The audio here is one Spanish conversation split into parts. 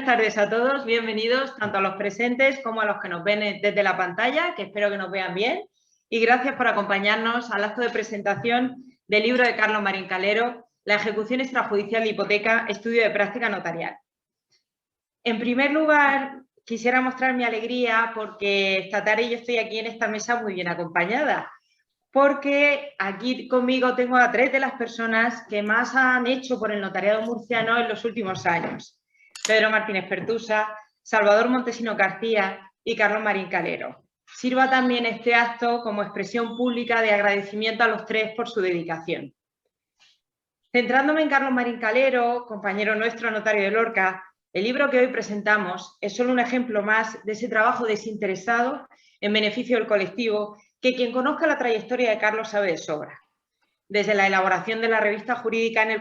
Buenas tardes a todos, bienvenidos tanto a los presentes como a los que nos ven desde la pantalla, que espero que nos vean bien. Y gracias por acompañarnos al acto de presentación del libro de Carlos Marín Calero, La ejecución extrajudicial de hipoteca, estudio de práctica notarial. En primer lugar, quisiera mostrar mi alegría porque esta tarde yo estoy aquí en esta mesa muy bien acompañada, porque aquí conmigo tengo a 3 de las personas que más han hecho por el notariado murciano en los últimos años. Pedro Martínez Pertusa, Salvador Montesino García y Carlos Marín Calero. Sirva también este acto como expresión pública de agradecimiento a los 3 por su dedicación. Centrándome en Carlos Marín Calero, compañero nuestro notario de Lorca, el libro que hoy presentamos es solo un ejemplo más de ese trabajo desinteresado en beneficio del colectivo que quien conozca la trayectoria de Carlos sabe de sobra. Desde la elaboración de la revista jurídica en el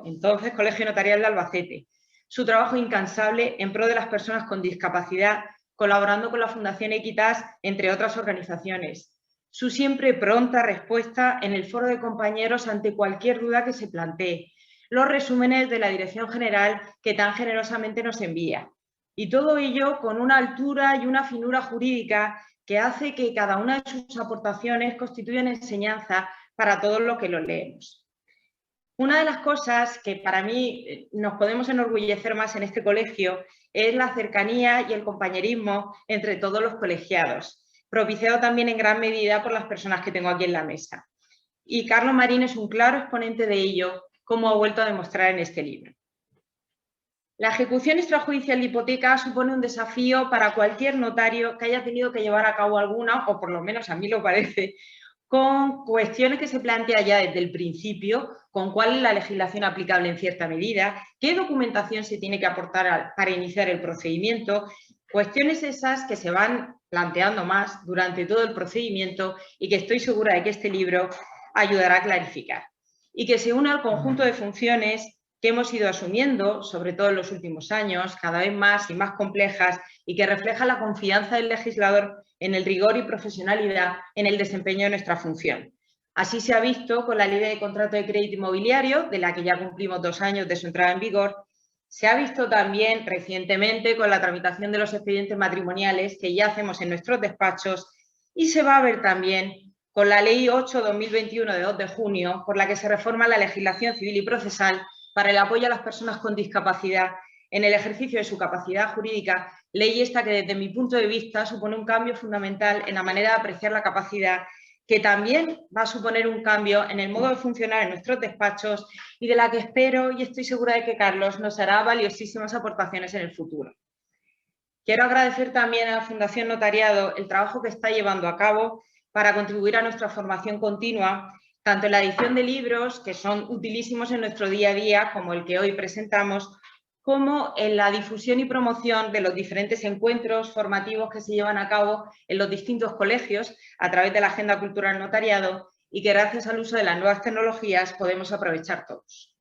entonces Colegio Notarial de Albacete, su trabajo incansable en pro de las personas con discapacidad, colaborando con la Fundación Equitas, entre otras organizaciones. Su siempre pronta respuesta en el foro de compañeros ante cualquier duda que se plantee. Los resúmenes de la Dirección General que tan generosamente nos envía. Y todo ello con una altura y una finura jurídica que hace que cada una de sus aportaciones constituya una enseñanza para todos los que lo leemos. Una de las cosas que para mí nos podemos enorgullecer más en este colegio es la cercanía y el compañerismo entre todos los colegiados, propiciado también en gran medida por las personas que tengo aquí en la mesa. Y Carlos Marín es un claro exponente de ello, como ha vuelto a demostrar en este libro. La ejecución extrajudicial de hipoteca supone un desafío para cualquier notario que haya tenido que llevar a cabo alguna, o por lo menos a mí lo parece, con cuestiones que se plantean ya desde el principio, con cuál es la legislación aplicable en cierta medida, qué documentación se tiene que aportar para iniciar el procedimiento, cuestiones esas que se van planteando más durante todo el procedimiento y que estoy segura de que este libro ayudará a clarificar. Y que se une al conjunto de funciones que hemos ido asumiendo, sobre todo en los últimos años, cada vez más y más complejas, y que refleja la confianza del legislador en el rigor y profesionalidad en el desempeño de nuestra función. Así se ha visto con la Ley de Contrato de Crédito Inmobiliario, de la que ya cumplimos 2 años de su entrada en vigor. Se ha visto también recientemente con la tramitación de los expedientes matrimoniales que ya hacemos en nuestros despachos, y se va a ver también con la Ley 8/2021 de 2 de junio, por la que se reforma la legislación civil y procesal para el apoyo a las personas con discapacidad en el ejercicio de su capacidad jurídica, ley esta que desde mi punto de vista supone un cambio fundamental en la manera de apreciar la capacidad, que también va a suponer un cambio en el modo de funcionar en nuestros despachos y de la que espero y estoy segura de que Carlos nos hará valiosísimas aportaciones en el futuro. Quiero agradecer también a la Fundación Notariado el trabajo que está llevando a cabo para contribuir a nuestra formación continua, tanto en la edición de libros, que son utilísimos en nuestro día a día, como el que hoy presentamos, como en la difusión y promoción de los diferentes encuentros formativos que se llevan a cabo en los distintos colegios a través de la Agenda Cultural Notariado y que gracias al uso de las nuevas tecnologías podemos aprovechar todos.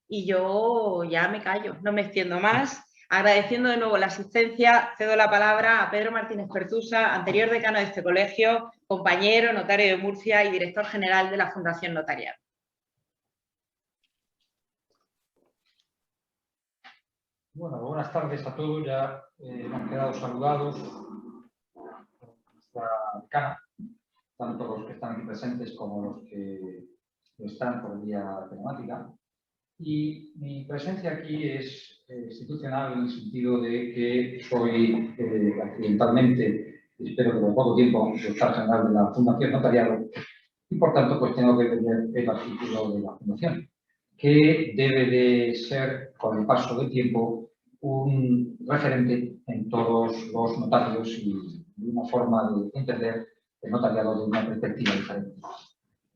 Y yo ya me callo, no me extiendo más. Agradeciendo de nuevo la asistencia, cedo la palabra a Pedro Martínez Pertusa, anterior decano de este colegio, compañero, notario de Murcia y director general de la Fundación Notariado. Bueno, buenas tardes a todos. Ya hemos quedado saludados por nuestra decana, tanto los que están aquí presentes como los que están por vía telemática. Y mi presencia aquí es institucional en el sentido de que soy accidentalmente, espero que por poco tiempo, director general de la Fundación Notariado y por tanto pues tengo que tener el artículo de la Fundación, que debe de ser, con el paso del tiempo, un referente en todos los notarios y de una forma de entender el notariado de una perspectiva diferente.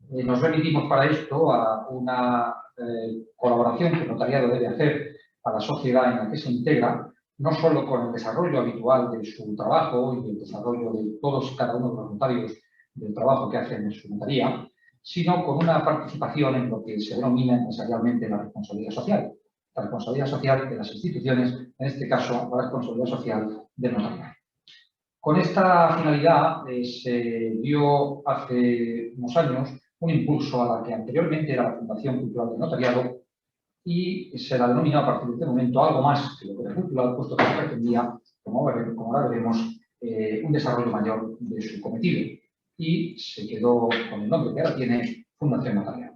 Nos remitimos para esto a una colaboración que el notariado debe hacer a la sociedad en la que se integra, no solo con el desarrollo habitual de su trabajo y el desarrollo de todos y cada uno de los notarios del trabajo que hacen en su notaría, sino con una participación en lo que se denomina empresarialmente la responsabilidad social. La responsabilidad social de las instituciones, en este caso la responsabilidad social del notariado. Con esta finalidad se dio hace unos años un impulso a la que anteriormente era la Fundación Cultural del Notariado, y se la denominó a partir de este momento algo más que lo que resultó al puesto que se pretendía, como ahora veremos, un desarrollo mayor de su cometido. Y se quedó con el nombre que ahora tiene, Fundación Notarial.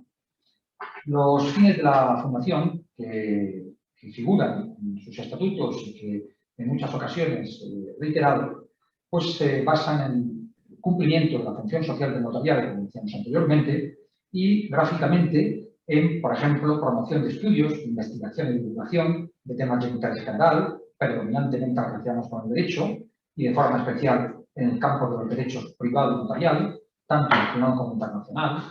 Los fines de la Fundación, que figuran en sus estatutos y que en muchas ocasiones reiterado, pues se basan en el cumplimiento de la función social del notariado, como decíamos anteriormente, y gráficamente en, por ejemplo, promoción de estudios, investigación y divulgación de temas de interés general, predominantemente relacionados con el derecho, y de forma especial en el campo de los derechos privado y notarial, tanto nacional como internacional,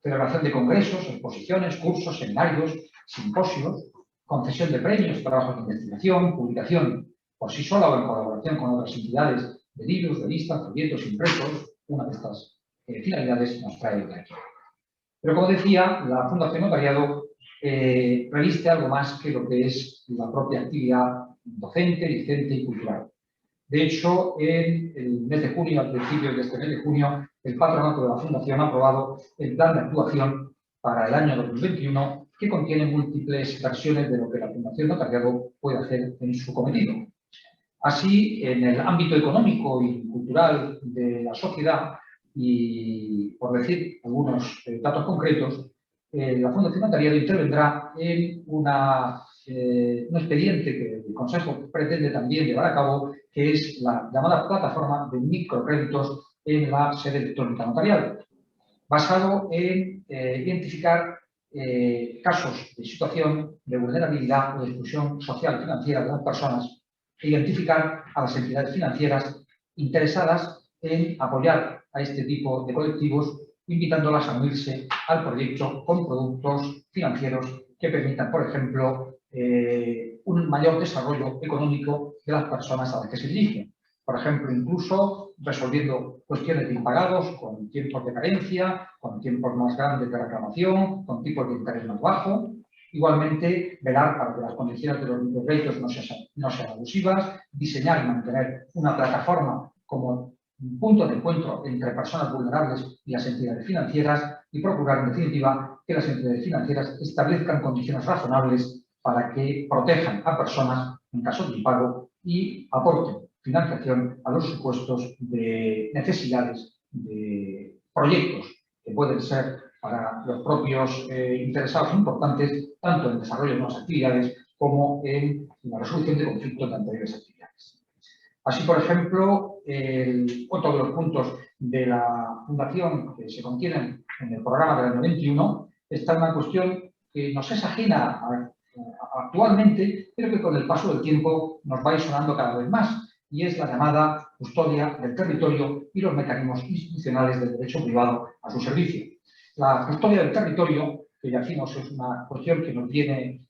celebración de congresos, exposiciones, cursos, seminarios, simposios, concesión de premios, trabajos de investigación, publicación por sí sola o en colaboración con otras entidades de libros, revistas, folletos, impresos. Una de estas finalidades nos trae de aquí. Pero como decía, la Fundación Notariado reviste algo más que lo que es la propia actividad docente, discente y cultural. De hecho, en el mes de junio, al principio de este mes de junio, el patronato de la Fundación ha aprobado el plan de actuación para el año 2021, que contiene múltiples versiones de lo que la Fundación Notariado puede hacer en su cometido. Así, en el ámbito económico y cultural de la sociedad, y por decir algunos datos concretos, la Fundación Notariado intervendrá en un expediente que el Consejo pretende también llevar a cabo, que es la llamada plataforma de microcréditos en la sede electrónica notarial, basado en identificar casos de situación de vulnerabilidad o de exclusión social y financiera de las personas e identificar a las entidades financieras interesadas en apoyar a este tipo de colectivos, invitándolas a unirse al proyecto con productos financieros que permitan, por ejemplo, un mayor desarrollo económico de las personas a las que se dirigen. Por ejemplo, incluso resolviendo cuestiones de impagados con tiempos de carencia, con tiempos más grandes de reclamación, con tipos de interés más bajos. Igualmente, velar para que las condiciones de los microcréditos no sean abusivas, diseñar y mantener una plataforma como un punto de encuentro entre personas vulnerables y las entidades financieras y procurar, en definitiva, que las entidades financieras establezcan condiciones razonables para que protejan a personas en caso de impago y aporten financiación a los supuestos de necesidades de proyectos que pueden ser para los propios interesados importantes, tanto en el desarrollo de nuevas actividades como en la resolución de conflictos de anteriores actividades. Así, por ejemplo, otro de los puntos de la Fundación que se contienen en el programa del año 21 está una cuestión que nos es ajena actualmente, pero que con el paso del tiempo nos va a ir sonando cada vez más, y es la llamada custodia del territorio y los mecanismos institucionales del derecho privado a su servicio. La custodia del territorio, que ya decimos es una cuestión que nos viene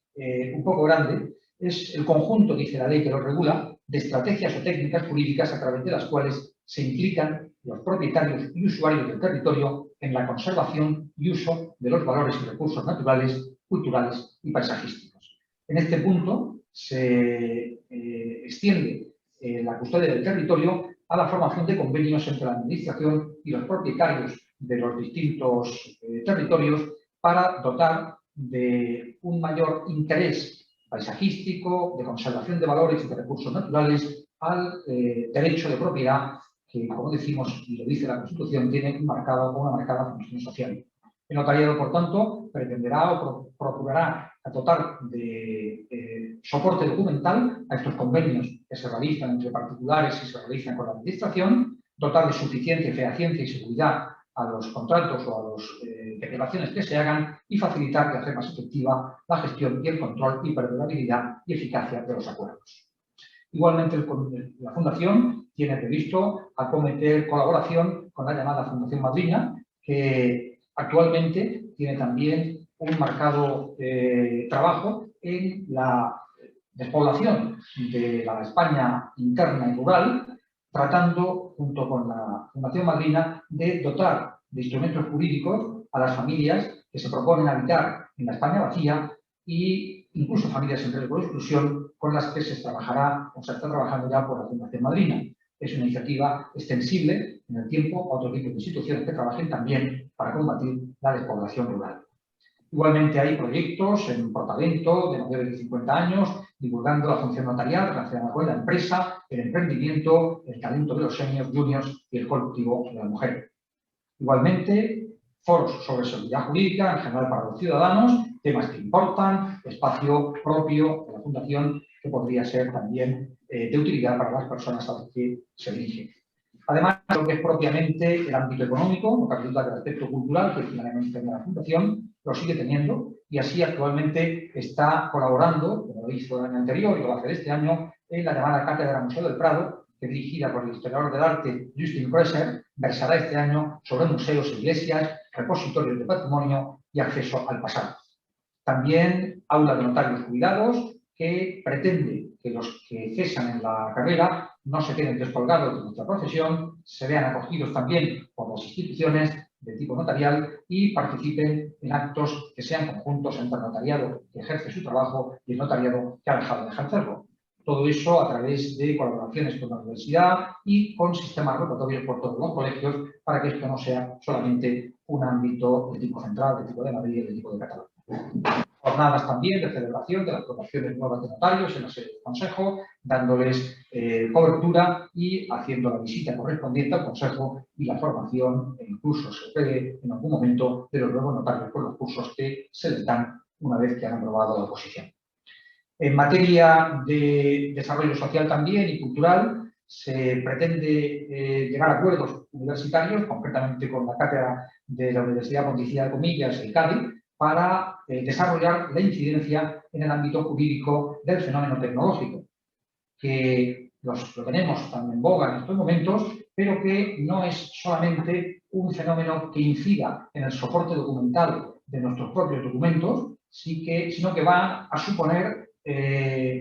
un poco grande, es el conjunto, dice la ley que lo regula, de estrategias o técnicas jurídicas a través de las cuales se implican los propietarios y usuarios del territorio en la conservación y uso de los valores y recursos naturales, culturales y paisajísticos. En este punto se extiende la custodia del territorio a la formación de convenios entre la Administración y los propietarios de los distintos territorios para dotar de un mayor interés paisajístico, de conservación de valores y de recursos naturales al derecho de propiedad que, como decimos y lo dice la Constitución, tiene una marcada función social. El notariado, por tanto, pretenderá o procurará dotar de soporte documental a estos convenios que se realizan entre particulares y se realizan con la Administración, dotar de suficiente fehaciencia y seguridad a los contratos o a las declaraciones que se hagan y facilitar y hacer más efectiva la gestión y el control y perdurabilidad y eficacia de los acuerdos. Igualmente, la Fundación tiene previsto acometer colaboración con la llamada Fundación Madrina, que actualmente tiene también un marcado trabajo en la despoblación de la España interna y rural, tratando, junto con la Fundación Madrina, de dotar de instrumentos jurídicos a las familias que se proponen habitar en la España vacía e incluso familias en riesgo de exclusión con las que se trabajará o se está trabajando ya por la Fundación Madrina. Es una iniciativa extensible en el tiempo a otro tipo de instituciones que trabajen también para combatir la despoblación rural. Igualmente hay proyectos en Portavento de mayores de 50 años, divulgando la función notarial relacionada con la empresa, el emprendimiento, el talento de los seniors, juniors y el colectivo de la mujer. Igualmente, foros sobre seguridad jurídica en general para los ciudadanos, temas que importan, espacio propio de la Fundación que podría ser también de utilidad para las personas a las que se dirige. Además, lo que es propiamente el ámbito económico, lo que resulta del aspecto cultural que finalmente tiene la Fundación, lo sigue teniendo y así actualmente está colaborando, como lo hizo el año anterior y lo va a hacer este año, en la llamada Cátedra Museo del Prado, que dirigida por el historiador del arte Justin Kresser, versará este año sobre museos, iglesias, repositorios de patrimonio y acceso al pasado. También aula de notarios jubilados, que pretende que los que cesan en la carrera no se queden descolgados de nuestra profesión, se vean acogidos también por las instituciones de tipo notarial y participen en actos que sean conjuntos entre el notariado que ejerce su trabajo y el notariado que ha dejado de ejercerlo. Todo eso a través de colaboraciones con la universidad y con sistemas rotatorios por todos los colegios para que esto no sea solamente un ámbito de tipo central, de tipo de Madrid, de tipo de Cataluña. Jornadas también de celebración de las promociones nuevas de notarios en la sede del Consejo, dándoles cobertura y haciendo la visita correspondiente al Consejo y la formación, e incluso se puede en algún momento de los nuevos notarios con los cursos que se les dan una vez que han aprobado la oposición. En materia de desarrollo social también y cultural, se pretende llegar a acuerdos universitarios, concretamente con la cátedra de la Universidad Pontificia de Comillas, el CADI, para desarrollar la incidencia en el ámbito jurídico del fenómeno tecnológico, que lo tenemos tan en boga en estos momentos, pero que no es solamente un fenómeno que incida en el soporte documental de nuestros propios documentos, sino que va a suponer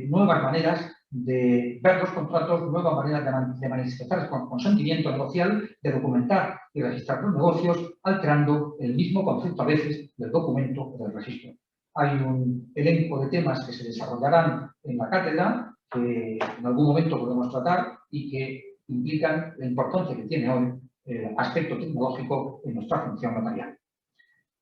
nuevas maneras de ver los contratos, nuevas maneras de manifestar el consentimiento negocial, de documentar y registrar los negocios, alterando el mismo concepto a veces del documento o del registro. Hay un elenco de temas que se desarrollarán en la cátedra que en algún momento podemos tratar y que implican la importancia que tiene hoy el aspecto tecnológico en nuestra función notarial.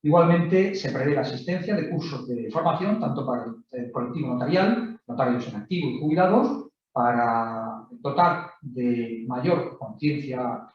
Igualmente, se prevé la asistencia de cursos de formación, tanto para el colectivo notarial, notarios en activo y jubilados, para dotar de mayor conciencia,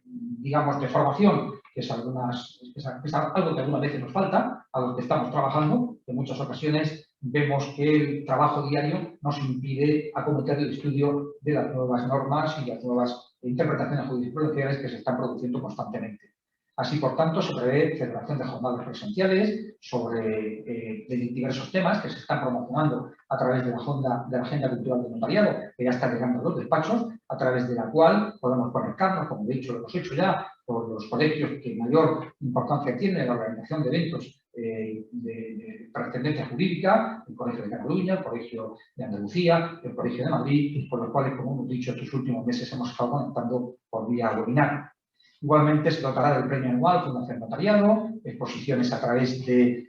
digamos, de formación, que es algo que algunas veces nos falta, a los que estamos trabajando. En muchas ocasiones vemos que el trabajo diario nos impide acometer el estudio de las nuevas normas y las nuevas interpretaciones jurisprudenciales que se están produciendo constantemente. Así, por tanto, se prevé celebración de jornadas presenciales sobre diversos temas que se están promocionando a través de la Agenda Cultural del Notariado, que ya está llegando a los despachos, a través de la cual podemos conectarnos, como de hecho lo hemos hecho ya, por los colegios que mayor importancia tienen en la organización de eventos de trascendencia jurídica, el Colegio de Cataluña, el Colegio de Andalucía, el Colegio de Madrid, por los cuales, como hemos dicho, estos últimos meses hemos estado conectando por vía webinar. Igualmente se dotará del premio anual Fundación Notariado, exposiciones a través de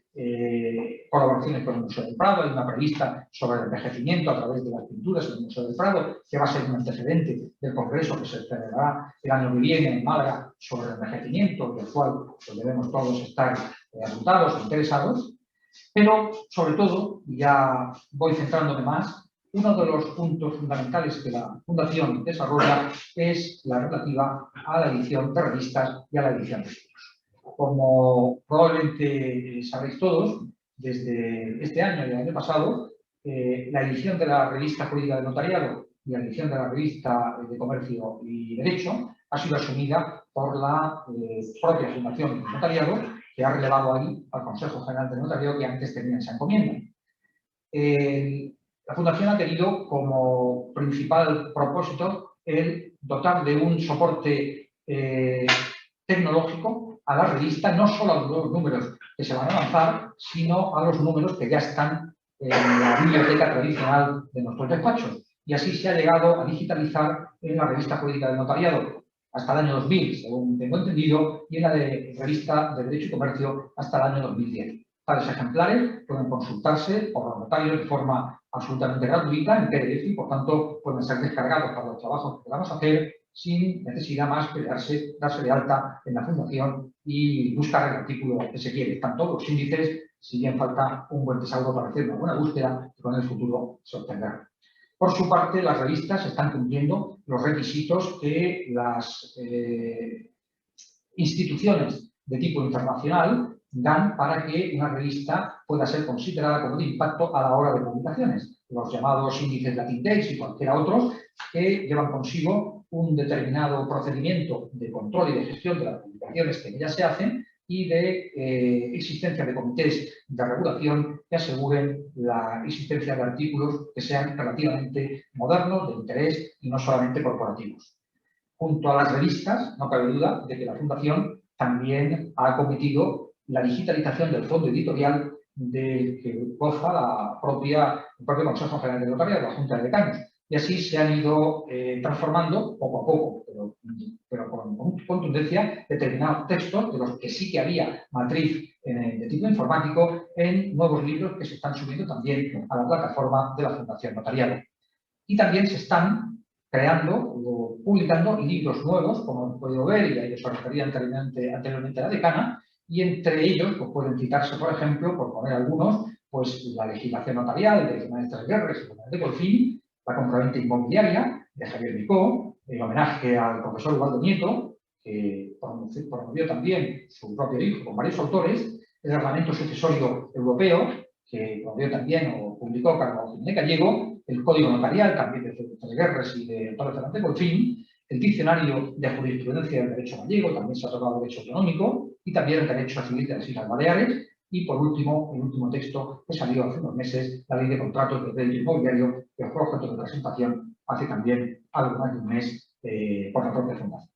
colaboraciones con el Museo del Prado. Hay una prevista sobre el envejecimiento a través de las pinturas en el Museo del Prado, que va a ser un antecedente del congreso que se celebrará el año que viene en Málaga sobre el envejecimiento, del cual pues, debemos todos estar apuntados e interesados. Pero, sobre todo, y ya voy centrándome más, uno de los puntos fundamentales que la Fundación desarrolla es la relativa a la edición de revistas y a la edición de libros. Como probablemente sabréis todos, desde este año y el año pasado, la edición de la revista jurídica del notariado y la edición de la revista de comercio y derecho ha sido asumida por la propia Fundación del Notariado, que ha relevado ahí al Consejo General del Notariado que antes tenía esa encomienda. La Fundación ha tenido como principal propósito el dotar de un soporte tecnológico a la revista, no solo a los nuevos números que se van a lanzar, sino a los números que ya están en la biblioteca tradicional de nuestros despachos. Y así se ha llegado a digitalizar en la revista jurídica del notariado hasta el año 2000, según tengo entendido, y en la revista de Derecho y Comercio hasta el año 2010. Tales ejemplares pueden consultarse por los notarios de forma absolutamente gratuita en PDF y, por tanto, pueden ser descargados para los trabajos que vamos a hacer sin necesidad más que darse de alta en la fundación y buscar el artículo que se quiere. Están todos los índices, si bien falta un buen tesauro para hacer una buena búsqueda, que con el futuro se obtendrá. Por su parte, las revistas están cumpliendo los requisitos que las instituciones de tipo internacional dan para que una revista pueda ser considerada como de impacto a la hora de publicaciones. Los llamados índices Latindex y cualquiera otros que llevan consigo un determinado procedimiento de control y de gestión de las publicaciones que en ellas se hacen y de existencia de comités de regulación que aseguren la existencia de artículos que sean relativamente modernos, de interés y no solamente corporativos. Junto a las revistas, no cabe duda de que la Fundación también ha acometido la digitalización del fondo editorial del que goza el propio Consejo General de Notariado, la Junta de Decanos. Y así se han ido transformando poco a poco, pero con contundencia, determinados textos de los que sí que había matriz de tipo informático en nuevos libros que se están subiendo también a la plataforma de la Fundación Notariado. Y también se están creando o publicando libros nuevos, como hemos podido ver, y a ellos se refería anteriormente la decana, y entre ellos pues, pueden citarse, por ejemplo, por poner algunos, pues la legislación notarial de Maestres Guerres y de Golfín, la compraventa inmobiliaria de Javier Micó, el homenaje al profesor Ubaldo Nieto, que promovió también su propio hijo con varios autores, el reglamento sucesorio europeo, que promovió también o publicó Carlos Jiménez Gallego, el código notarial también de Guerres y de Antonio Fernández Golfín, el diccionario de jurisprudencia del derecho gallego, también se ha tocado derecho económico, y también el derecho civil de las Islas Baleares, y por último, el último texto que salió hace unos meses, la ley de contratos de crédito inmobiliario, que fue objeto de presentación hace también algo más de un mes por la propia Fundación.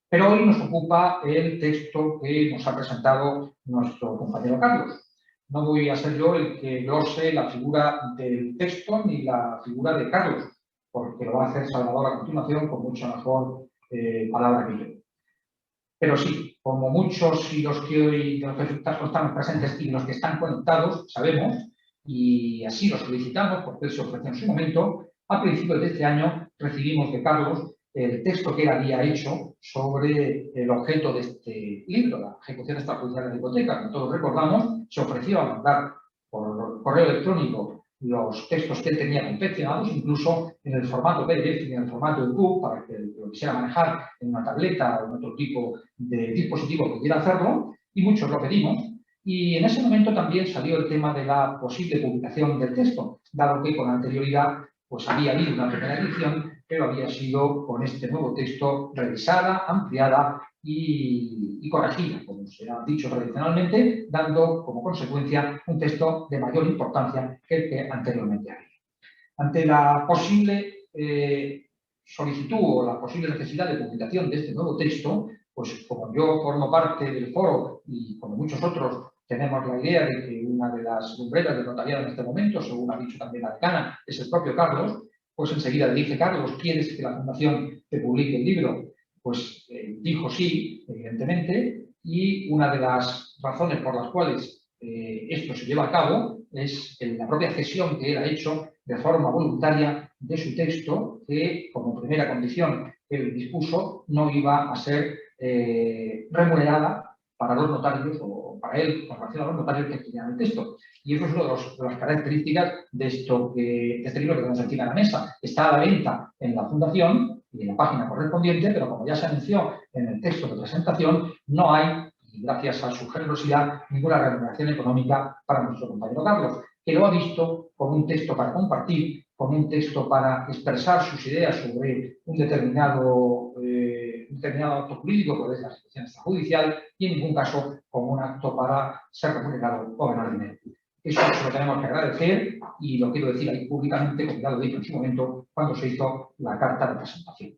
Pero hoy nos ocupa el texto que nos ha presentado nuestro compañero Carlos. No voy a ser yo el que glose la figura del texto ni la figura de Carlos, porque lo va a hacer Salvador a continuación con mucha mejor palabra que yo. Pero sí, como muchos y los que hoy de los que estamos presentes y los que están conectados sabemos, y así lo solicitamos porque él se ofreció en su momento, a principios de este año recibimos de Carlos el texto que él había hecho sobre el objeto de este libro, la ejecución extrajudicial de la hipoteca. Como todos recordamos, se ofreció a mandar por correo electrónico los textos que él tenía confeccionados, incluso en el formato PDF y en el formato EPUB, para que lo quisiera manejar en una tableta o en otro tipo de dispositivo que quiera hacerlo, y muchos lo pedimos. Y en ese momento también salió el tema de la posible publicación del texto, dado que con anterioridad pues había habido una primera edición, pero había sido con este nuevo texto revisada, ampliada y corregida, como se ha dicho tradicionalmente, dando como consecuencia un texto de mayor importancia que el que anteriormente había. Ante la posible solicitud o la posible necesidad de publicación de este nuevo texto, pues como yo formo parte del foro y como muchos otros tenemos la idea de que una de las lumbreras del notariado en este momento, según ha dicho también la decana, es el propio Carlos, pues enseguida le dije, Carlos, ¿quieres que la Fundación te publique el libro? Pues dijo sí, evidentemente, y una de las razones por las cuales esto se lleva a cabo es la propia cesión que él ha hecho de forma voluntaria de su texto, que como primera condición que él dispuso no iba a ser remunerada para los notarios o para él con relación a los notarios que tenían el texto. Y eso es una de las características de este libro que tenemos encima de la mesa. Está a la venta en la Fundación y en la página correspondiente, pero como ya se anunció en el texto de presentación, no hay, y gracias a su generosidad, ninguna remuneración económica para nuestro compañero Carlos, que lo ha visto como un texto para compartir, como un texto para expresar sus ideas sobre un determinado acto jurídico, que es la ejecución extrajudicial, y en ningún caso como un acto para ser remunerado o ganar dinero. Eso se lo tenemos que agradecer y lo quiero decir ahí públicamente, como ya lo dije en su momento, cuando se hizo la carta de presentación.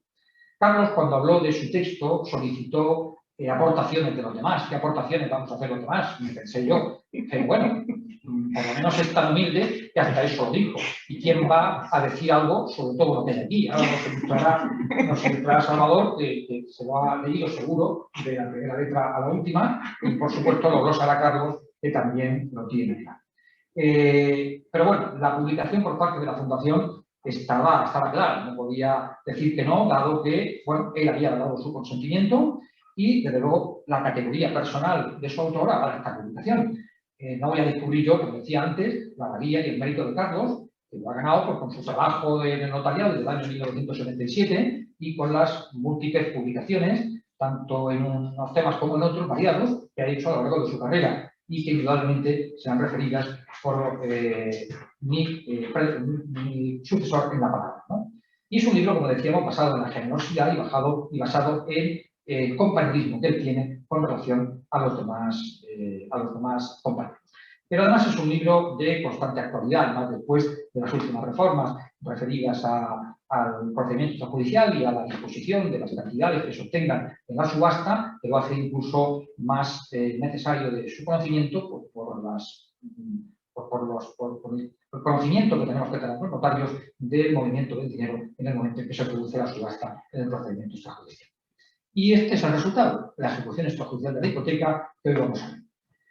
Carlos, cuando habló de su texto, solicitó aportaciones de los demás. ¿Qué aportaciones vamos a hacer los demás? Me pensé yo. Pero bueno, por lo menos es tan humilde que hasta eso lo dijo. ¿Y quién va a decir algo sobre todo lo que hay aquí? Ahora nos ilustrará Salvador, que se lo ha leído seguro, de la primera letra a la última, y por supuesto lo glosará Carlos, que también lo tiene claro. Pero bueno, la publicación por parte de la Fundación estaba claro, no podía decir que no, dado que, bueno, él había dado su consentimiento y, desde luego, la categoría personal de su autora para esta publicación. No voy a descubrir yo, como decía antes, la valía y el mérito de Carlos, que lo ha ganado pues, con su trabajo de notariado desde el año 1977 y con las múltiples publicaciones, tanto en unos temas como en otros variados, que ha hecho a lo largo de su carrera y que indudablemente serán referidas por mi sucesor en la palabra, ¿no? Y es un libro, como decíamos, basado en la generosidad y basado en el compañerismo que él tiene con relación a los demás compañeros. Pero además es un libro de constante actualidad, más después de las últimas reformas referidas al procedimiento judicial y a la disposición de las cantidades que se obtengan en la subasta, que lo hace incluso más necesario de su conocimiento por el conocimiento que tenemos que tener los notarios del movimiento del dinero en el momento en que se produce la subasta en el procedimiento extrajudicial. Y este es el resultado, la ejecución extrajudicial de la hipoteca que hoy vamos a ver.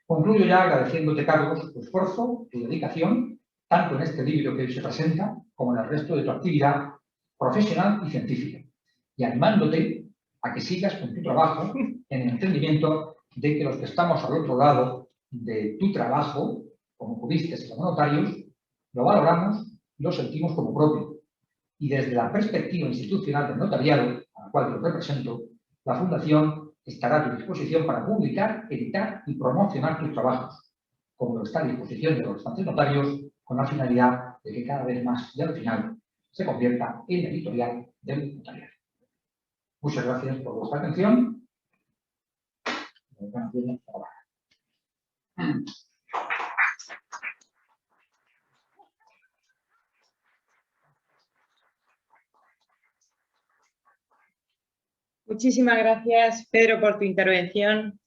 Concluyo ya agradeciéndote, Carlos, tu esfuerzo, tu dedicación, tanto en este libro que hoy se presenta, como en el resto de tu actividad profesional y científica, y animándote a que sigas con tu trabajo en el entendimiento de que los que estamos al otro lado de tu trabajo, como juristas y como notarios, lo valoramos y lo sentimos como propio. Y desde la perspectiva institucional del notariado, a la cual yo represento, la Fundación estará a tu disposición para publicar, editar y promocionar tus trabajos, como lo está a disposición de los restantes notarios, con la finalidad de que cada vez más y al final se convierta en la editorial del notariado. Muchas gracias por vuestra atención. Muchísimas gracias, Pedro, por tu intervención.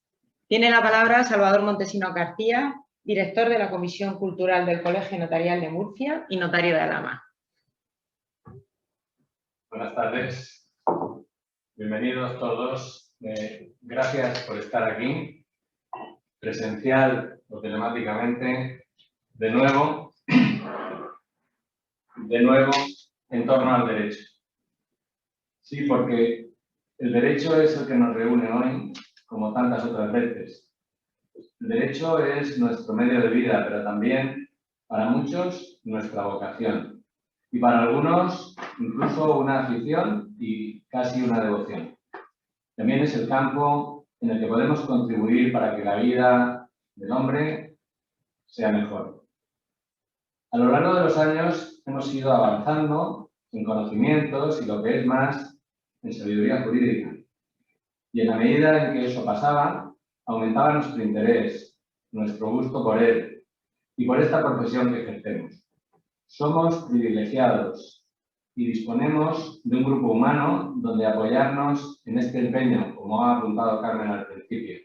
Tiene la palabra Salvador Montesinos García, director de la Comisión Cultural del Colegio Notarial de Murcia y notario de Alhama. Buenas tardes. Bienvenidos todos. Gracias por estar aquí, presencial o telemáticamente, de nuevo en torno al derecho. Sí, porque el derecho es el que nos reúne hoy, como tantas otras veces. El derecho es nuestro medio de vida, pero también, para muchos, nuestra vocación. Y para algunos, incluso una afición y casi una devoción. También es el campo en el que podemos contribuir para que la vida del hombre sea mejor. A lo largo de los años hemos ido avanzando en conocimientos y, lo que es más, en sabiduría jurídica. Y en la medida en que eso pasaba, aumentaba nuestro interés, nuestro gusto por él y por esta profesión que ejercemos. Somos privilegiados y disponemos de un grupo humano donde apoyarnos en este empeño, como ha apuntado Carmen al principio.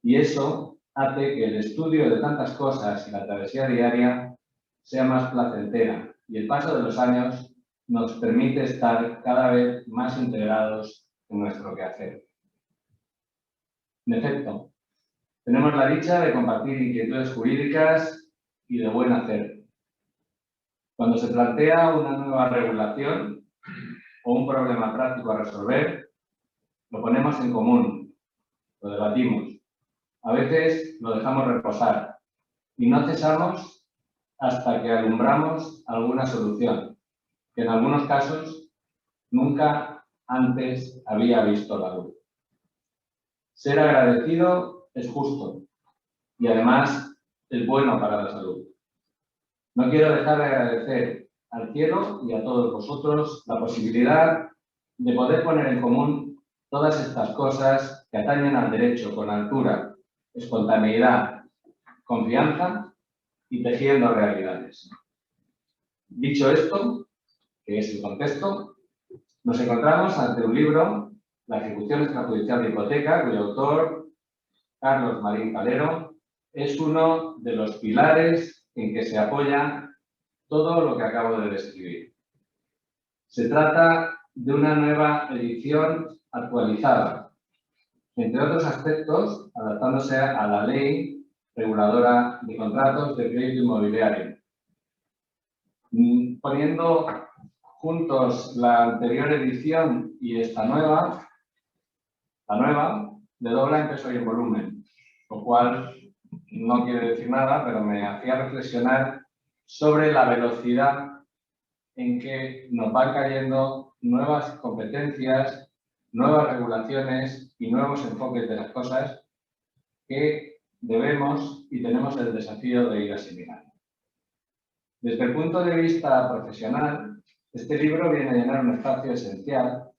Y eso hace que el estudio de tantas cosas y la travesía diaria sea más placentera, y el paso de los años nos permite estar cada vez más integrados en nuestro quehacer. En efecto, tenemos la dicha de compartir inquietudes jurídicas y de buen hacer. Cuando se plantea una nueva regulación o un problema práctico a resolver, lo ponemos en común, lo debatimos. A veces lo dejamos reposar y no cesamos hasta que alumbramos alguna solución, que en algunos casos nunca antes había visto la luz. Ser agradecido es justo y además es bueno para la salud. No quiero dejar de agradecer al cielo y a todos vosotros la posibilidad de poder poner en común todas estas cosas que atañen al derecho con altura, espontaneidad, confianza y tejiendo realidades. Dicho esto, que es el contexto, nos encontramos ante un libro, La ejecución extrajudicial de hipoteca, cuyo autor, Carlos Marín Calero, es uno de los pilares en que se apoya todo lo que acabo de describir. Se trata de una nueva edición actualizada, entre otros aspectos, adaptándose a la ley reguladora de contratos de crédito inmobiliario, poniendo juntos la anterior edición y esta nueva, la nueva, de dobla en peso y en volumen, lo cual no quiere decir nada, pero me hacía reflexionar sobre la velocidad en que nos van cayendo nuevas competencias, nuevas regulaciones y nuevos enfoques de las cosas que debemos y tenemos el desafío de ir asimilando. Desde el punto de vista profesional, este libro viene a llenar un espacio esencial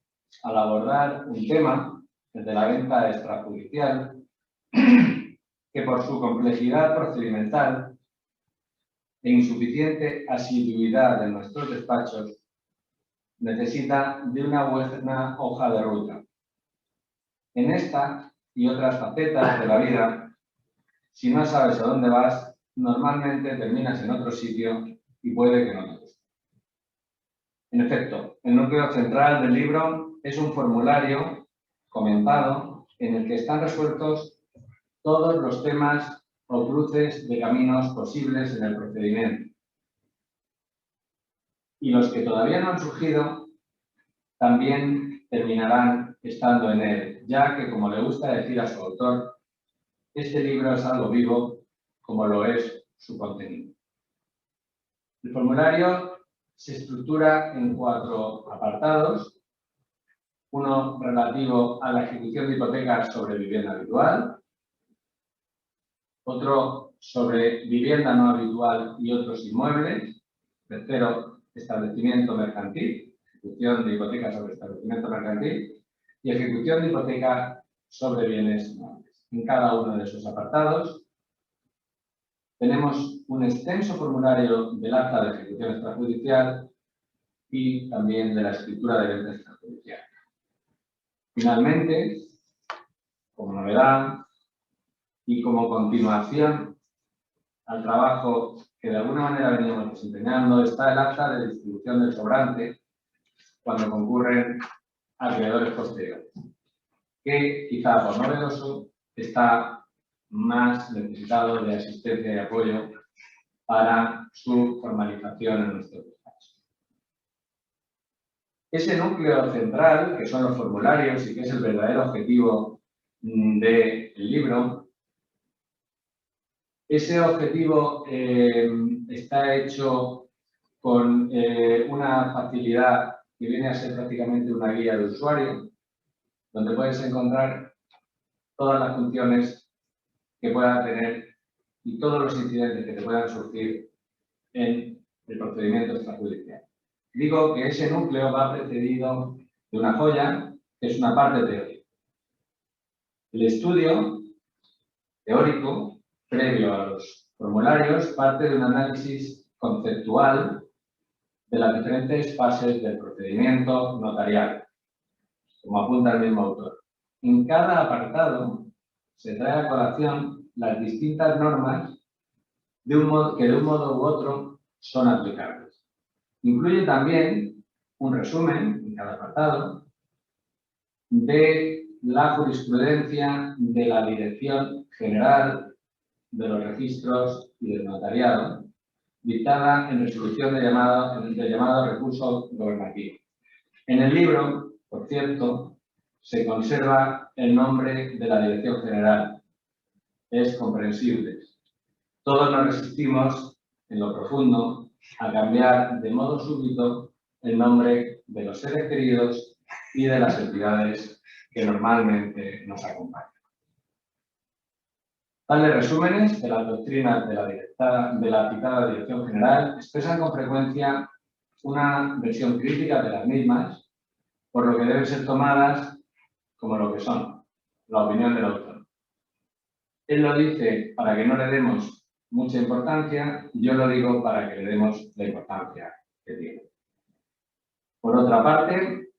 al abordar un tema, el de la venta extrajudicial, que por su complejidad procedimental e insuficiente asiduidad de nuestros despachos necesita de una buena hoja de ruta. En esta y otras facetas de la vida, si no sabes a dónde vas, normalmente terminas en otro sitio y puede que no te guste. En efecto, el núcleo central del libro es un formulario comentado en el que están resueltos todos los temas o cruces de caminos posibles en el procedimiento. Y los que todavía no han surgido también terminarán estando en él, ya que, como le gusta decir a su autor, este libro es algo vivo como lo es su contenido. El formulario se estructura en 4 apartados, uno relativo a la ejecución de hipotecas sobre vivienda habitual, otro sobre vivienda no habitual y otros inmuebles, tercero, establecimiento mercantil, ejecución de hipoteca sobre establecimiento mercantil y ejecución de hipoteca sobre bienes inmuebles. En cada uno de esos apartados tenemos un extenso formulario del acta de ejecución extrajudicial y también de la escritura de venta extrajudicial. Finalmente, como novedad y como continuación al trabajo que de alguna manera veníamos desempeñando, está el acta de distribución del sobrante cuando concurren acreedores posteriores, que quizá por novedoso está más necesitado de asistencia y apoyo para su formalización en nuestro despacho. Ese núcleo central, que son los formularios y que es el verdadero objetivo del libro, ese objetivo está hecho con una facilidad que viene a ser prácticamente una guía de usuario, donde puedes encontrar todas las funciones que pueda tener y todos los incidentes que te puedan surgir en el procedimiento extrajudicial. Digo que ese núcleo va precedido de una joya, que es una parte teórica. El estudio teórico, previo a los formularios, parte de un análisis conceptual de las diferentes fases del procedimiento notarial, como apunta el mismo autor. En cada apartado se trae a colación las distintas normas que de un modo u otro son aplicables. Incluye también un resumen en cada apartado de la jurisprudencia de la Dirección General de los Registros y del Notariado, dictada en resolución del llamado recurso gubernativo. En el libro, por cierto, se conserva el nombre de la Dirección General. Es comprensible. Todos nos resistimos, en lo profundo, a cambiar de modo súbito el nombre de los seres queridos y de las entidades que normalmente nos acompañan. Tales resúmenes de las doctrinas de la citada Dirección General expresan con frecuencia una versión crítica de las mismas, por lo que deben ser tomadas como lo que son, la opinión del autor. Él lo dice para que no le demos mucha importancia, yo lo digo para que le demos la importancia que tiene. Por otra parte,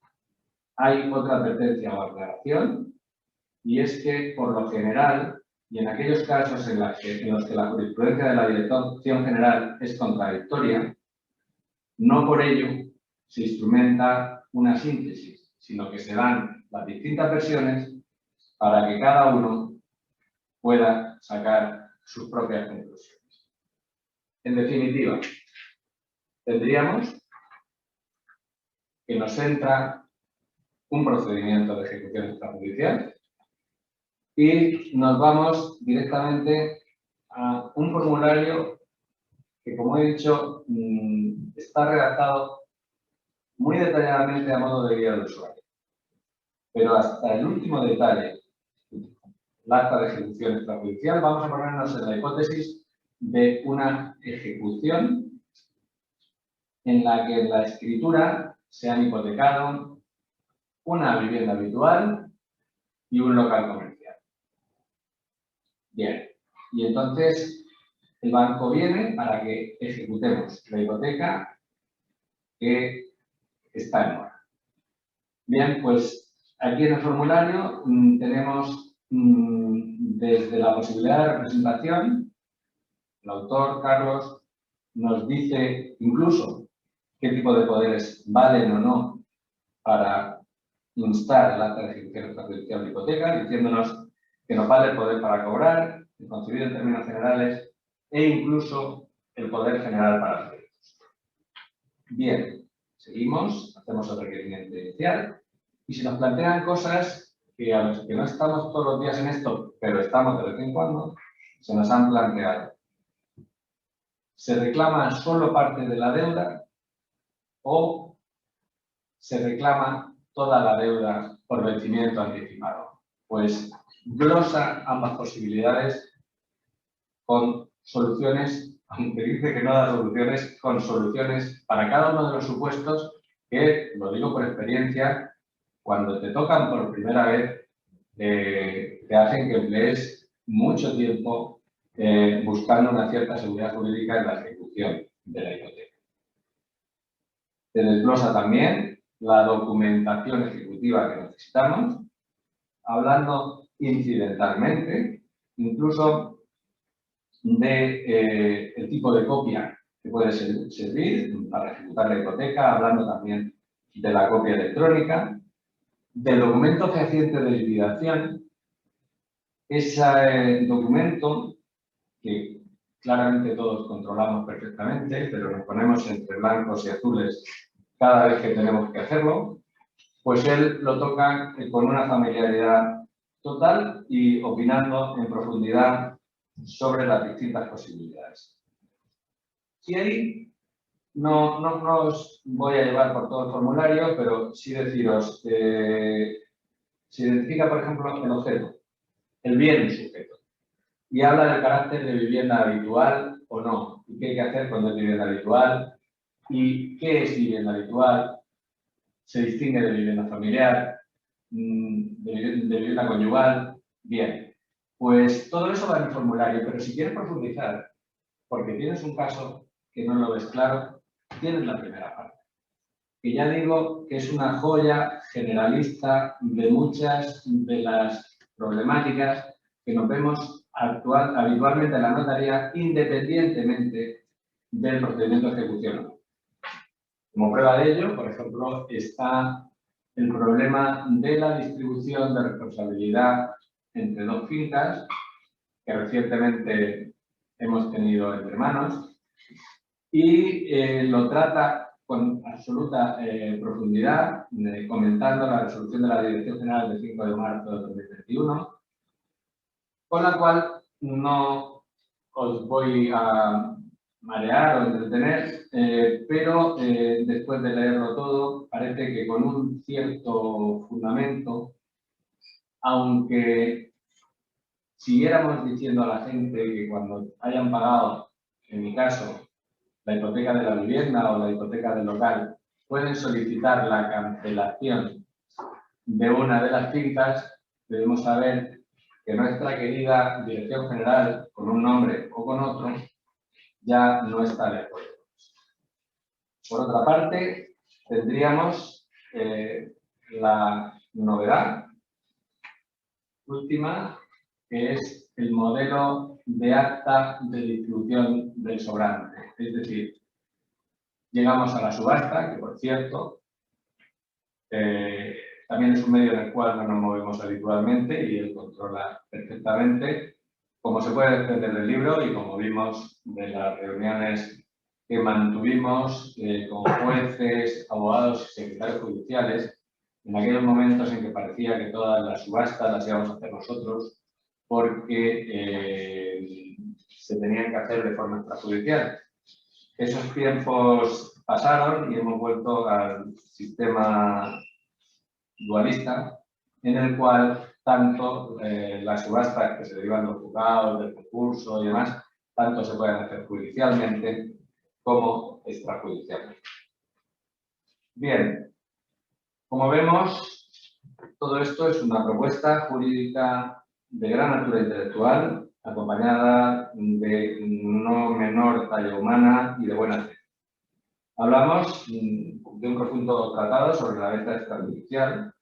hay otra advertencia o aclaración, y es que, por lo general, y en aquellos casos en los que la jurisprudencia de la Dirección General es contradictoria, no por ello se instrumenta una síntesis, sino que se dan las distintas versiones para que cada uno pueda sacar sus propias conclusiones. En definitiva, tendríamos que nos entra un procedimiento de ejecución extrajudicial y nos vamos directamente a un formulario que, como he dicho, está redactado muy detalladamente a modo de guía del usuario. Pero hasta el último detalle, el acta de ejecución extrajudicial, vamos a ponernos en la hipótesis de una ejecución en la que en la escritura se han hipotecado una vivienda habitual y un local comercial. Bien, y entonces el banco viene para que ejecutemos la hipoteca que está en mora. Bien, pues aquí en el formulario tenemos desde la posibilidad de representación, el autor, Carlos, nos dice incluso qué tipo de poderes valen o no para instar el acta de ejecución extrajudicial de hipoteca, diciéndonos que nos vale el poder para cobrar, el concebido en términos generales e incluso el poder general para hacer. Bien, seguimos, hacemos el requerimiento inicial y si nos plantean cosas que a los que no estamos todos los días en esto, pero estamos de vez en cuando, se nos han planteado. ¿Se reclama solo parte de la deuda o se reclama toda la deuda por vencimiento anticipado? Pues glosa ambas posibilidades con soluciones, aunque dice que no da soluciones, con soluciones para cada uno de los supuestos que, lo digo por experiencia, cuando te tocan por primera vez, te hacen que emplees mucho tiempo buscando una cierta seguridad jurídica en la ejecución de la hipoteca. Se desglosa también la documentación ejecutiva que necesitamos, hablando incidentalmente, incluso de el tipo de copia que puede servir para ejecutar la hipoteca, hablando también de la copia electrónica, del documento fehaciente de liquidación, ese documento que claramente todos controlamos perfectamente, pero nos ponemos entre blancos y azules cada vez que tenemos que hacerlo, pues él lo toca con una familiaridad total y opinando en profundidad sobre las distintas posibilidades. Y ahí no os voy a llevar por todo el formulario, pero sí deciros, se identifica, por ejemplo, el objeto, el bien sujeto, y habla del carácter de vivienda habitual o no, y qué hay que hacer cuando es vivienda habitual, y qué es vivienda habitual, se distingue de vivienda familiar, de vivienda conyugal. Bien, pues todo eso va en el formulario, pero si quieres profundizar, porque tienes un caso que no lo ves claro, tienes la primera parte, que ya digo que es una joya generalista de muchas de las problemáticas que nos vemos habitualmente en la notaría, independientemente del procedimiento de ejecución. Como prueba de ello, por ejemplo, está el problema de la distribución de responsabilidad entre dos fincas que recientemente hemos tenido entre manos y lo trata con absoluta profundidad, comentando la resolución de la Dirección General del 5 de marzo de 2021, con la cual no os voy a marear o entretener, pero después de leerlo todo, parece que con un cierto fundamento, aunque siguiéramos diciendo a la gente que cuando hayan pagado, en mi caso, la hipoteca de la vivienda o la hipoteca del local, pueden solicitar la cancelación de una de las fincas, debemos saber que nuestra querida Dirección General, con un nombre o con otro, ya no está de acuerdo. Por otra parte, tendríamos la novedad última, que es el modelo de acta de distribución del sobrante. Es decir, llegamos a la subasta, que por cierto, también es un medio en el cual no nos movemos habitualmente y él controla perfectamente, como se puede entender del libro y como vimos de las reuniones que mantuvimos con jueces, abogados y secretarios judiciales en aquellos momentos en que parecía que todas las subastas las íbamos a hacer nosotros porque se tenían que hacer de forma extrajudicial. Esos tiempos pasaron y hemos vuelto al sistema dualista, en el cual tanto las subastas que se derivan de los juzgados, del concurso y demás, tanto se pueden hacer judicialmente como extrajudicialmente. Bien, como vemos, todo esto es una propuesta jurídica de gran altura intelectual, acompañada de no menor talla humana y de buena fe. Hablamos de un profundo tratado sobre la venta extrajudicial.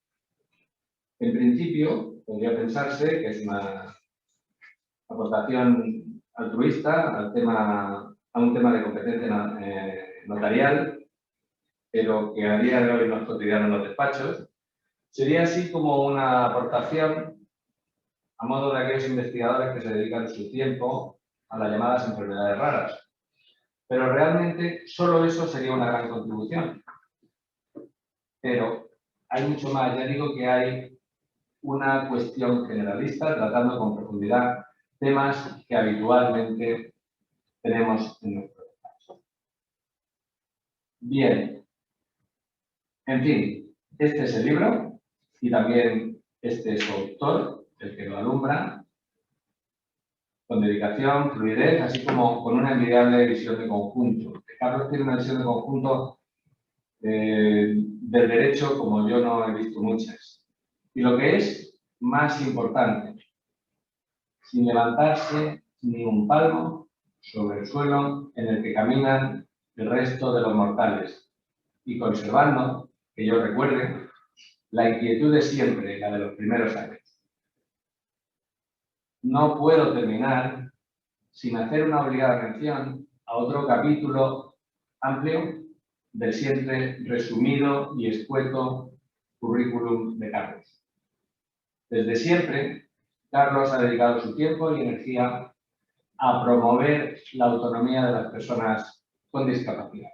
En principio, podría pensarse que es una aportación altruista a un tema de competencia notarial, pero que a día de hoy no es cotidiano en los despachos. Sería así como una aportación a modo de aquellos investigadores que se dedican su tiempo a las llamadas enfermedades raras. Pero realmente solo eso sería una gran contribución. Pero hay mucho más, ya digo que hay una cuestión generalista tratando con profundidad temas que habitualmente tenemos en nuestro despacho. Bien, en fin, este es el libro y también este es su autor, el que lo alumbra, con dedicación, fluidez, así como con una envidiable visión de conjunto. Carlos tiene una visión de conjunto del derecho como yo no he visto muchas. Y lo que es más importante, sin levantarse ni un palmo sobre el suelo en el que caminan el resto de los mortales y conservando, que yo recuerde, la inquietud de siempre, la de los primeros años. No puedo terminar sin hacer una obligada mención a otro capítulo amplio del siempre resumido y escueto currículum de Carlos. Desde siempre, Carlos ha dedicado su tiempo y energía a promover la autonomía de las personas con discapacidad.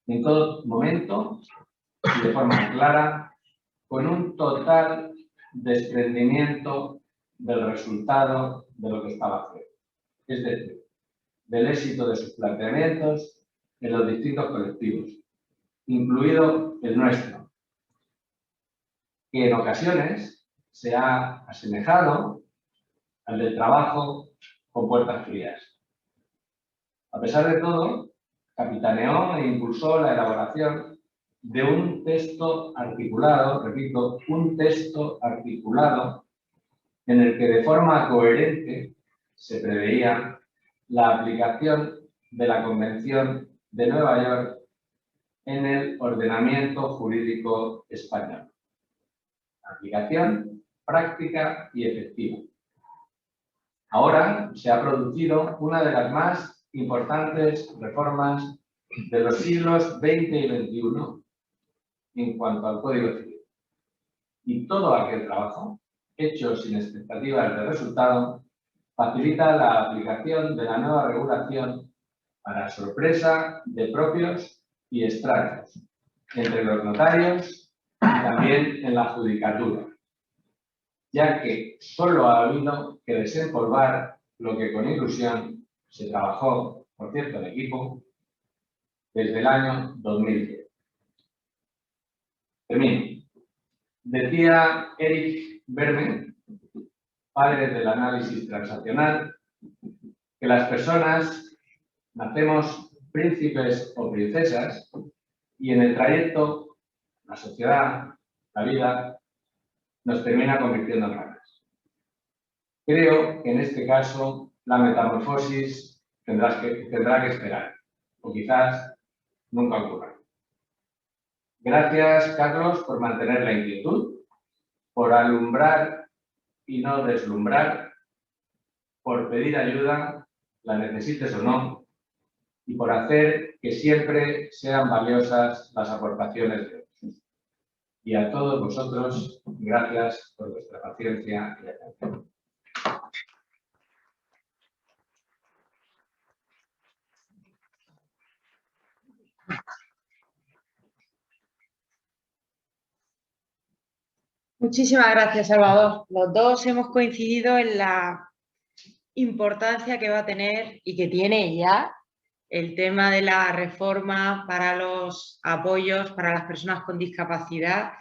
En todo momento y de forma clara, con un total desprendimiento del resultado de lo que estaba haciendo. Es decir, del éxito de sus planteamientos en los distintos colectivos, incluido el nuestro, que en ocasiones se ha asemejado al del trabajo con puertas frías. A pesar de todo, capitaneó e impulsó la elaboración de un texto articulado, repito, un texto articulado en el que de forma coherente se preveía la aplicación de la Convención de Nueva York en el ordenamiento jurídico español. Aplicación práctica y efectiva. Ahora se ha producido una de las más importantes reformas de los siglos XX y XXI en cuanto al Código Civil. Y todo aquel trabajo, hecho sin expectativas de resultado, facilita la aplicación de la nueva regulación para sorpresa de propios y extraños, entre los notarios y también en la judicatura, ya que solo ha habido que desempolvar lo que con ilusión se trabajó, por cierto, en equipo, desde el año 2010. Termino. Decía Eric Berman, padre del análisis transaccional, que las personas nacemos príncipes o princesas y en el trayecto, la sociedad, la vida, nos termina convirtiendo en ranas. Creo que en este caso la metamorfosis tendrá que esperar, o quizás nunca ocurra. Gracias, Carlos, por mantener la inquietud, por alumbrar y no deslumbrar, por pedir ayuda, la necesites o no, y por hacer que siempre sean valiosas las aportaciones de otros. Y a todos vosotros, gracias por vuestra paciencia y atención. Muchísimas gracias, Salvador. Los dos hemos coincidido en la importancia que va a tener y que tiene ya el tema de la reforma para los apoyos para las personas con discapacidad,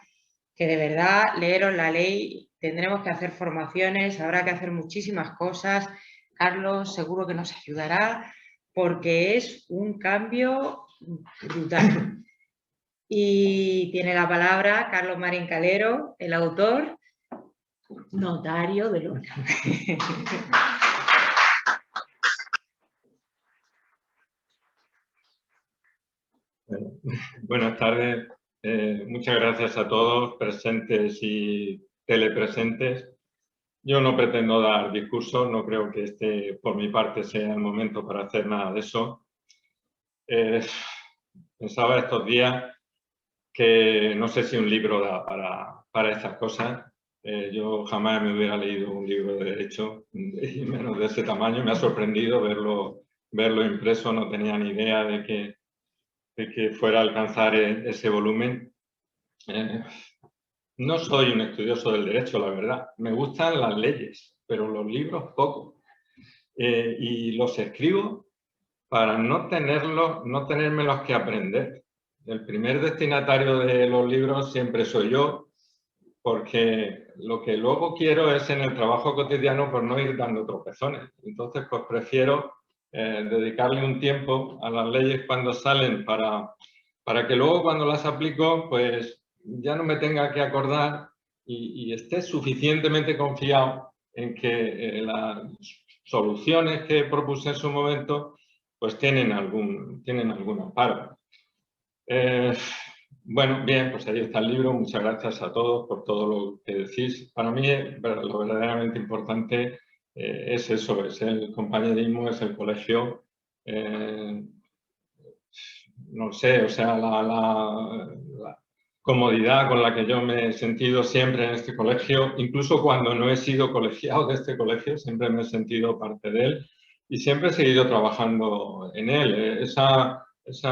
que de verdad, leeros la ley, tendremos que hacer formaciones, habrá que hacer muchísimas cosas. Carlos seguro que nos ayudará porque es un cambio brutal. Y tiene la palabra Carlos Marín Calero, el autor, notario de Lorca. Buenas tardes. Muchas gracias a todos, presentes y telepresentes. Yo no pretendo dar discurso, no creo que este, por mi parte, sea el momento para hacer nada de eso. Pensaba estos días que no sé si un libro da para estas cosas. Yo jamás me hubiera leído un libro de derecho, y menos de ese tamaño. Me ha sorprendido verlo impreso, no tenía ni idea de que fuera a alcanzar ese volumen. No soy un estudioso del derecho, la verdad. Me gustan las leyes, pero los libros poco. Y los escribo para no tenérmelos que aprender. El primer destinatario de los libros siempre soy yo, porque lo que luego quiero es en el trabajo cotidiano por no ir dando tropezones. Entonces, pues prefiero dedicarle un tiempo a las leyes cuando salen para que luego cuando las aplico, pues ya no me tenga que acordar y esté suficientemente confiado en que las soluciones que propuse en su momento pues tienen algún amparo. Bueno, bien, pues ahí está el libro. Muchas gracias a todos por todo lo que decís. Para mí lo verdaderamente importante es eso, es el compañerismo, es el colegio. No sé, o sea, la comodidad con la que yo me he sentido siempre en este colegio, incluso cuando no he sido colegiado de este colegio, siempre me he sentido parte de él y siempre he seguido trabajando en él. Ese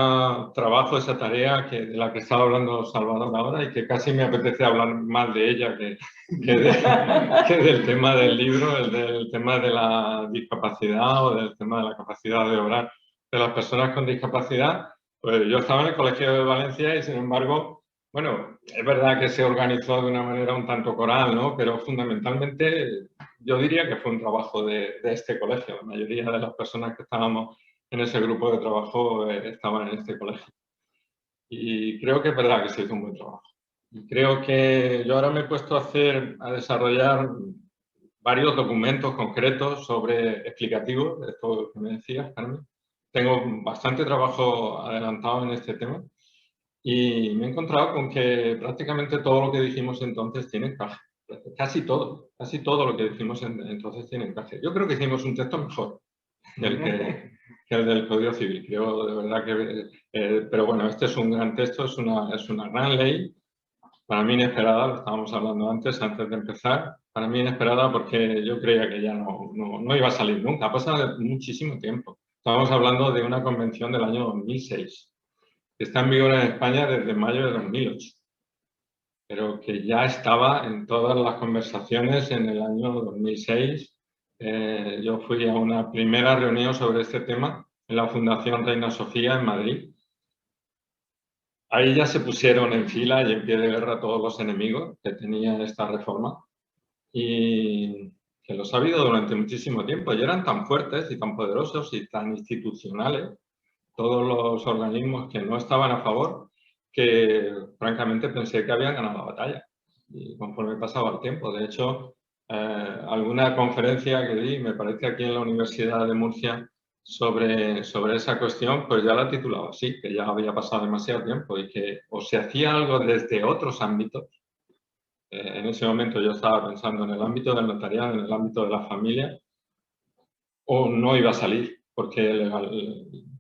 trabajo, esa tarea de la que estaba hablando Salvador ahora y que casi me apetece hablar más de ella que del tema del libro, del tema de la discapacidad o del tema de la capacidad de obrar de las personas con discapacidad. Pues yo estaba en el Colegio de Valencia y, sin embargo, bueno, es verdad que se organizó de una manera un tanto coral, ¿no? Pero fundamentalmente yo diría que fue un trabajo de este colegio. La mayoría de las personas que estábamos en ese grupo de trabajo estaban en este colegio. Y creo que es verdad que se hizo un buen trabajo. Y creo que yo ahora me he puesto a desarrollar varios documentos concretos explicativos de esto que me decías, Carmen. Tengo bastante trabajo adelantado en este tema y me he encontrado con que prácticamente todo lo que dijimos entonces tiene encaje. Casi todo lo que dijimos entonces tiene encaje. Yo creo que hicimos un texto mejor que el del Código Civil. Creo de verdad que... pero bueno, este es un gran texto, es una gran ley. Para mí inesperada, lo estábamos hablando antes de empezar. Para mí inesperada porque yo creía que ya no iba a salir nunca. Ha pasado muchísimo tiempo. Estamos hablando de una convención del año 2006, que está en vigor en España desde mayo de 2008, pero que ya estaba en todas las conversaciones en el año 2006. Yo fui a una primera reunión sobre este tema en la Fundación Reina Sofía en Madrid. Ahí ya se pusieron en fila y en pie de guerra todos los enemigos que tenía esta reforma y que los ha habido durante muchísimo tiempo y eran tan fuertes y tan poderosos y tan institucionales todos los organismos que no estaban a favor que francamente pensé que habían ganado la batalla y conforme pasaba el tiempo. De hecho, alguna conferencia que di, me parece aquí en la Universidad de Murcia, sobre esa cuestión, pues ya la titulaba así, que ya había pasado demasiado tiempo y que o se hacía algo desde otros ámbitos. En ese momento yo estaba pensando en el ámbito del notariado, en el ámbito de la familia, o no iba a salir, porque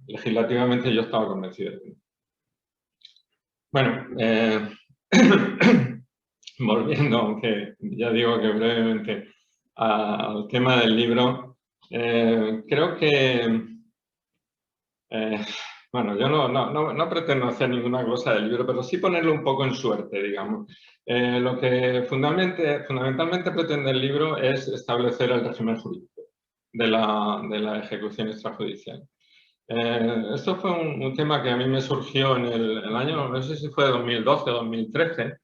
legislativamente yo estaba convencido. Bueno, volviendo, aunque ya digo que brevemente, al tema del libro, creo que Bueno, yo no pretendo hacer ninguna cosa del libro, pero sí ponerlo un poco en suerte, digamos. Lo que fundamentalmente pretende el libro es establecer el régimen jurídico de la ejecución extrajudicial. Esto fue un tema que a mí me surgió en el año, no sé si fue 2012 o 2013.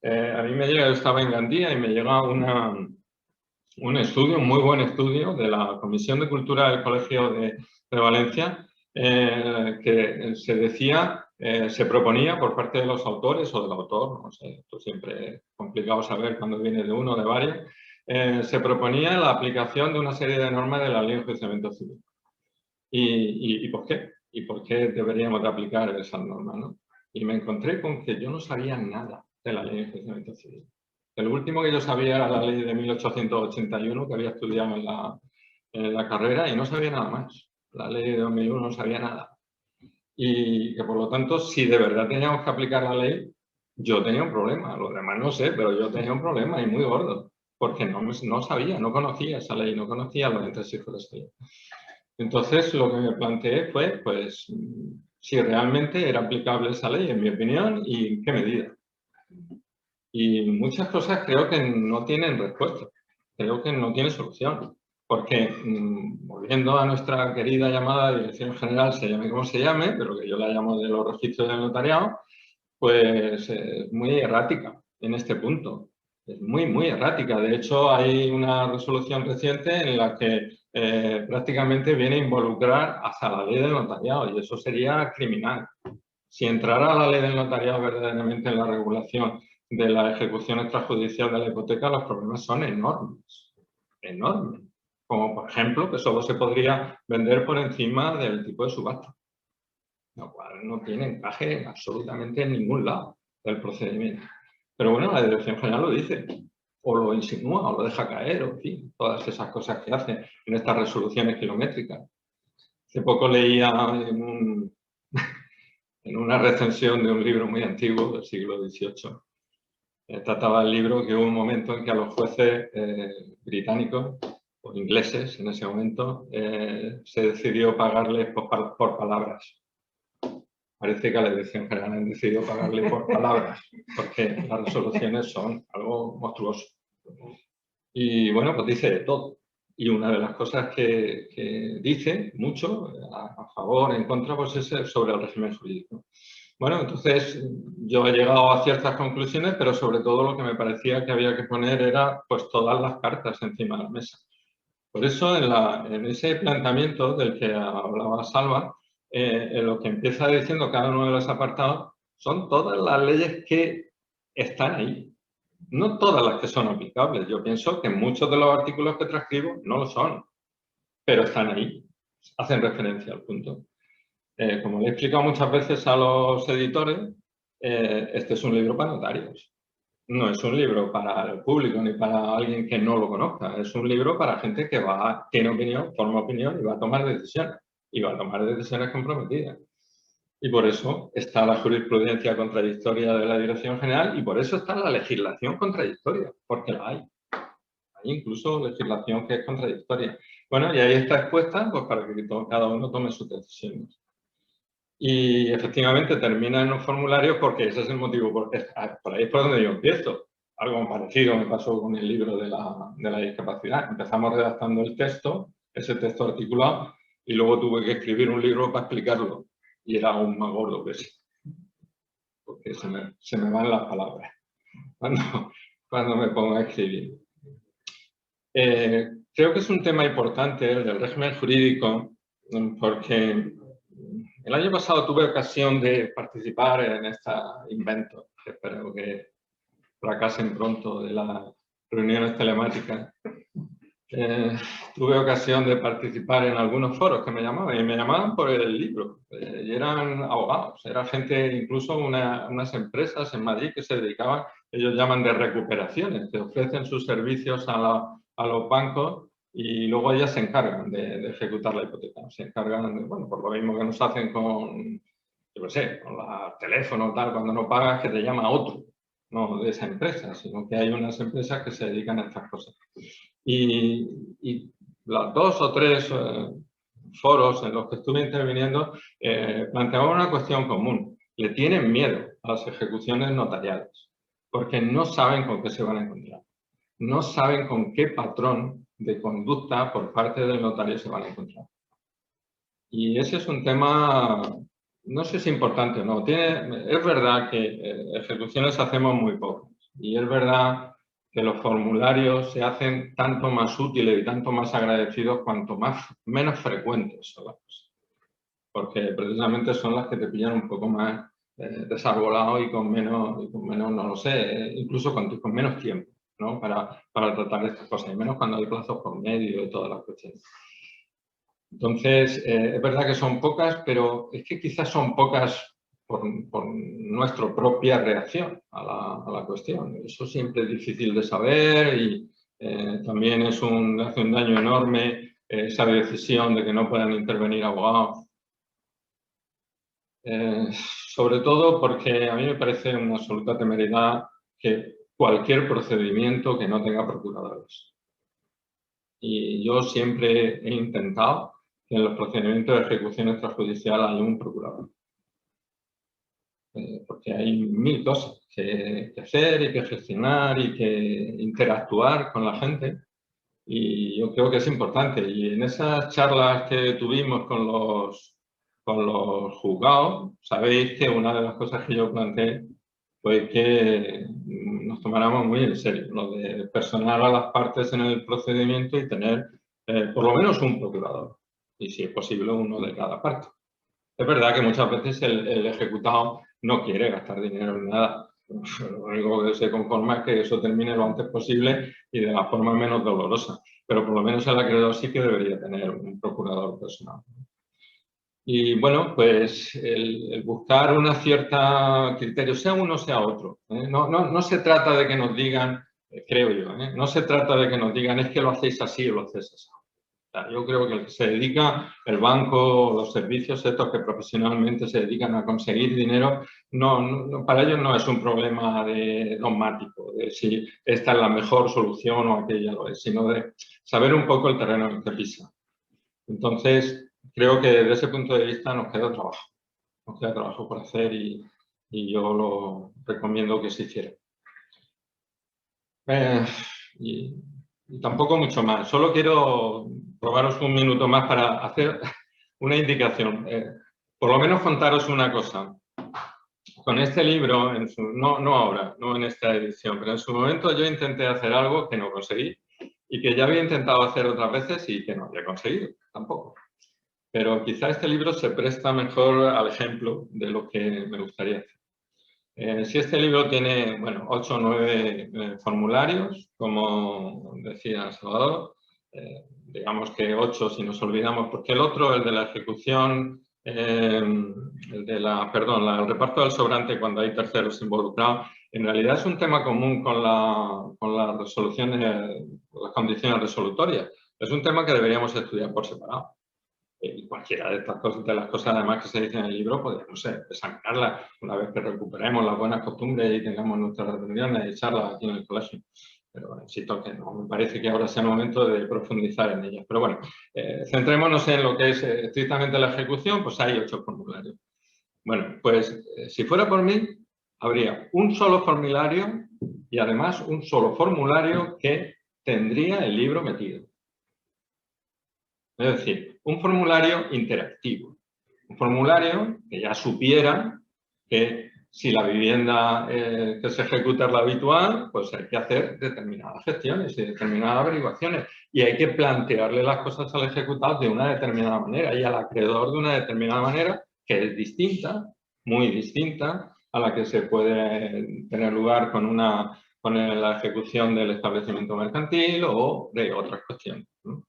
A mí me llega, yo estaba en Gandía y me llega un estudio, un muy buen estudio de la Comisión de Cultura del Colegio de Valencia, que se decía, se proponía por parte de los autores o del autor, no sé, esto siempre es complicado saber cuando viene de uno o de varios, se proponía la aplicación de una serie de normas de la Ley de Enjuiciamiento Civil. ¿Y por qué? ¿Y por qué deberíamos de aplicar esas normas, ¿no? Y me encontré con que yo no sabía nada de la Ley de Enjuiciamiento Civil. El último que yo sabía era la ley de 1881, que había estudiado en la carrera, y no sabía nada más. La ley de 2001 no sabía nada. Y que por lo tanto, si de verdad teníamos que aplicar la ley, yo tenía un problema. Los demás no sé, pero yo tenía un problema y muy gordo. Porque no sabía, no conocía esa ley, no conocía los entresijos de esa ley. Entonces, lo que me planteé fue, pues, si realmente era aplicable esa ley, en mi opinión, y en qué medida. Y muchas cosas creo que no tienen respuesta, creo que no tiene solución, porque volviendo a nuestra querida llamada Dirección General, se llame como se llame, pero que yo la llamo de los registros del notariado, pues es muy errática en este punto, es muy errática. De hecho, hay una resolución reciente en la que prácticamente viene a involucrar hasta la ley del notariado, y eso sería criminal. Si entrara la ley del notariado verdaderamente en la regulación de la ejecución extrajudicial de la hipoteca, los problemas son enormes, enormes. Como por ejemplo, que solo se podría vender por encima del tipo de subasta, lo cual no tiene encaje absolutamente en ningún lado del procedimiento. Pero bueno, la Dirección General lo dice, o lo insinúa, o lo deja caer, o en fin, todas esas cosas que hace en estas resoluciones kilométricas. Hace poco leía en una recensión de un libro muy antiguo del siglo XVIII. Trataba el libro que hubo un momento en que a los jueces británicos o ingleses en ese momento se decidió pagarles por palabras. Parece que a la Dirección General han decidido pagarle por palabras, porque las resoluciones son algo monstruoso. Y bueno, pues dice de todo. Y una de las cosas que dice mucho, a favor, en contra, pues es sobre el régimen jurídico. Bueno, entonces yo he llegado a ciertas conclusiones, pero sobre todo lo que me parecía que había que poner era pues todas las cartas encima de la mesa. Por eso en ese planteamiento del que hablaba Salva, lo que empieza diciendo cada uno de los apartados son todas las leyes que están ahí. No todas las que son aplicables. Yo pienso que muchos de los artículos que transcribo no lo son, pero están ahí, hacen referencia al punto. Como le he explicado muchas veces a los editores, este es un libro para notarios. No es un libro para el público ni para alguien que no lo conozca. Es un libro para gente que tiene opinión, forma opinión y va a tomar decisiones. Y va a tomar decisiones comprometidas. Y por eso está la jurisprudencia contradictoria de la Dirección General y por eso está la legislación contradictoria, porque la hay. Hay incluso legislación que es contradictoria. Bueno, y ahí está expuesta pues, para que cada uno tome sus decisiones. Y efectivamente termina en los formularios porque ese es el motivo, porque por ahí es por donde yo empiezo. Algo parecido me pasó con el libro de la discapacidad. Empezamos redactando el texto, ese texto articulado, y luego tuve que escribir un libro para explicarlo. Y era aún más gordo que ese, porque se me van las palabras cuando me pongo a escribir. Creo que es un tema importante el del régimen jurídico, porque el año pasado tuve ocasión de participar en este invento, que espero que fracasen pronto, de las reuniones telemáticas. Tuve ocasión de participar en algunos foros que me llamaban, y me llamaban por el libro, y eran abogados, era gente, incluso unas empresas en Madrid que se dedicaban, ellos llaman de recuperaciones, que ofrecen sus servicios a los bancos y luego ellas se encargan de ejecutar la hipoteca, se encargan de, bueno, por lo mismo que nos hacen con, yo qué sé, con los teléfonos, tal, cuando no pagas que te llama otro, no de esa empresa, sino que hay unas empresas que se dedican a estas cosas. Y las 2 o 3 foros en los que estuve interviniendo, planteaban una cuestión común. Le tienen miedo a las ejecuciones notariales, porque no saben con qué se van a encontrar. No saben con qué patrón de conducta por parte del notario se van a encontrar. Y ese es un tema, no sé si importante o no. Es verdad que ejecuciones hacemos muy pocas. Y es verdad que los formularios se hacen tanto más útiles y tanto más agradecidos cuanto menos frecuentes son las cosas. Porque precisamente son las que te pillan un poco más desarbolado y con menos, no lo sé, incluso con menos tiempo, ¿no? para tratar estas cosas, y menos cuando hay plazos por medio y todas las cuestiones. Entonces, es verdad que son pocas, pero es que quizás son pocas por nuestra propia reacción a la cuestión. Eso siempre es difícil de saber y también hace un daño enorme esa decisión de que no puedan intervenir abogados. Sobre todo porque a mí me parece una absoluta temeridad que cualquier procedimiento que no tenga procuradores. Y yo siempre he intentado que en los procedimientos de ejecución extrajudicial haya un procurador. Porque hay mil cosas que hacer y que gestionar y que interactuar con la gente. Y yo creo que es importante. Y en esas charlas que tuvimos con los juzgados, sabéis que una de las cosas que yo planteé fue que nos tomáramos muy en serio lo de personar a las partes en el procedimiento y tener por lo menos un procurador. Y si es posible, uno de cada parte. Es verdad que muchas veces el ejecutado no quiere gastar dinero en nada. Lo único que se conforma es que eso termine lo antes posible y de la forma menos dolorosa. Pero por lo menos el acreedor sí que debería tener un procurador personal. Y bueno, pues el buscar una cierta criterio, sea uno sea otro. No se trata de que nos digan, creo yo, no se trata de que nos digan es que lo hacéis así o lo hacéis así. Yo creo que el que se dedica, el banco, los servicios estos que profesionalmente se dedican a conseguir dinero, para ellos no es un problema dogmático, de si esta es la mejor solución o aquella lo es, sino de saber un poco el terreno en el que pisa. Entonces, creo que desde ese punto de vista nos queda trabajo por hacer y yo lo recomiendo que se hiciera. Y tampoco mucho más. Solo quiero robaros un minuto más para hacer una indicación. Por lo menos contaros una cosa. Con este libro, no ahora, no en esta edición, pero en su momento yo intenté hacer algo que no conseguí y que ya había intentado hacer otras veces y que no había conseguido tampoco. Pero quizá este libro se presta mejor al ejemplo de lo que me gustaría hacer. Si este libro tiene, bueno, 8 o 9 formularios, como decía Salvador, digamos que 8 si nos olvidamos, porque el otro, el de la ejecución, el reparto del sobrante cuando hay terceros involucrados, en realidad es un tema común con las resoluciones, las condiciones resolutorias. Es un tema que deberíamos estudiar por separado. Y cualquiera de estas cosas, de las cosas además que se dicen en el libro, podríamos examinarlas una vez que recuperemos las buenas costumbres y tengamos nuestras reuniones y charlas aquí en el colegio. Pero insisto que no me parece que ahora sea el momento de profundizar en ellas. Pero bueno, centrémonos en lo que es estrictamente la ejecución, pues hay 8 formularios. Bueno, pues si fuera por mí, habría un solo formulario y además un solo formulario que tendría el libro metido. Es decir, un formulario interactivo. Un formulario que ya supiera que si la vivienda que se ejecuta es la habitual, pues hay que hacer determinadas gestiones y determinadas averiguaciones. Y hay que plantearle las cosas al ejecutado de una determinada manera y al acreedor de una determinada manera que es distinta, muy distinta, a la que se puede tener lugar con la ejecución del establecimiento mercantil o de otras cuestiones, ¿no?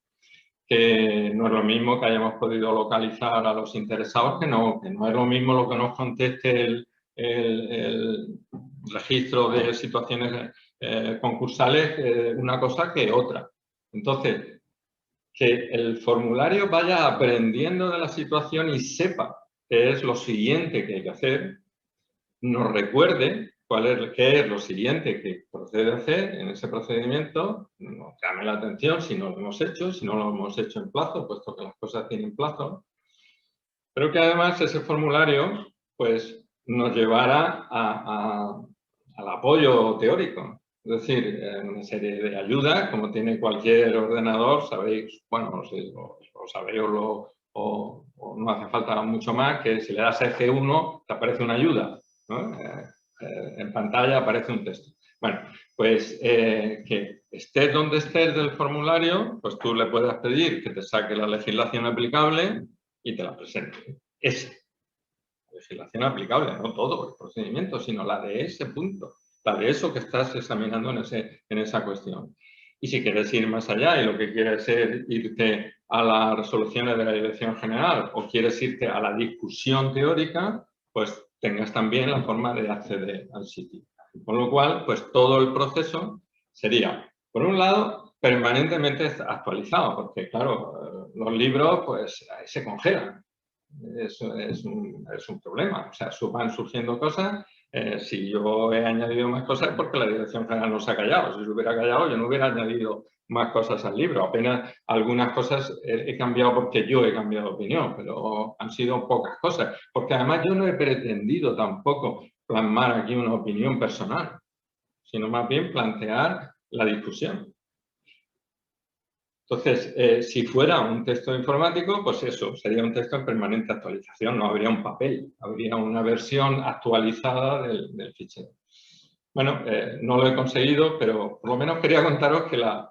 Que no es lo mismo que hayamos podido localizar a los interesados, que no es lo mismo lo que nos conteste el registro de situaciones concursales, una cosa que otra. Entonces, que el formulario vaya aprendiendo de la situación y sepa qué es lo siguiente que hay que hacer, nos recuerde qué es lo siguiente que procede a hacer en ese procedimiento, nos llame la atención si no lo hemos hecho, si no lo hemos hecho en plazo, puesto que las cosas tienen plazo, pero que además ese formulario pues, nos llevará al apoyo teórico. Es decir, una serie de ayudas, como tiene cualquier ordenador, sabéis, bueno, no sé, o sabéis o no hace falta mucho más, que si le das F1 te aparece una ayuda, ¿no? En pantalla aparece un texto. Bueno, pues que estés donde estés del formulario, pues tú le puedes pedir que te saque la legislación aplicable y te la presente. Esa legislación aplicable, no todo el procedimiento, sino la de ese punto, la de eso que estás examinando en esa cuestión. Y si quieres ir más allá y lo que quieres es irte a las resoluciones de la Dirección General o quieres irte a la discusión teórica, pues tengas también la forma de acceder al sitio. Con lo cual, pues todo el proceso sería, por un lado, permanentemente actualizado, porque claro, los libros pues se congelan. Eso es un problema. O sea, van surgiendo cosas. Si yo he añadido más cosas es porque la Dirección General no se ha callado. Si se hubiera callado, yo no hubiera añadido más cosas al libro. Apenas algunas cosas he cambiado porque yo he cambiado de opinión, pero han sido pocas cosas. Porque además yo no he pretendido tampoco plasmar aquí una opinión personal, sino más bien plantear la discusión. Entonces, si fuera un texto informático, pues eso, sería un texto en permanente actualización, no habría un papel, habría una versión actualizada del fichero. Bueno, no lo he conseguido, pero por lo menos quería contaros que la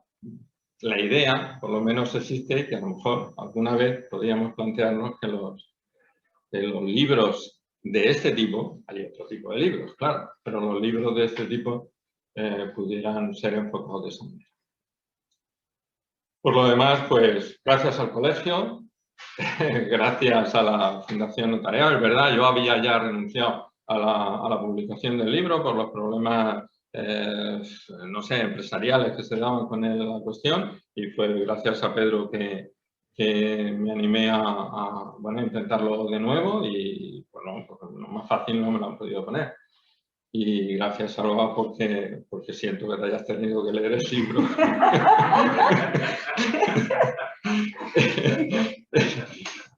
idea, por lo menos existe, y que a lo mejor alguna vez podríamos plantearnos que los libros de este tipo, hay otro tipo de libros, claro, pero los libros de este tipo pudieran ser enfocados de esa manera. Por lo demás, pues gracias al colegio, gracias a la Fundación Notarial, es verdad, yo había ya renunciado a la publicación del libro por los problemas, no sé, empresariales que se daban con la cuestión, y fue gracias a Pedro que me animé a intentarlo de nuevo y bueno, más fácil no me lo han podido poner. Y gracias, Alba, porque siento que te hayas tenido que leer el libro.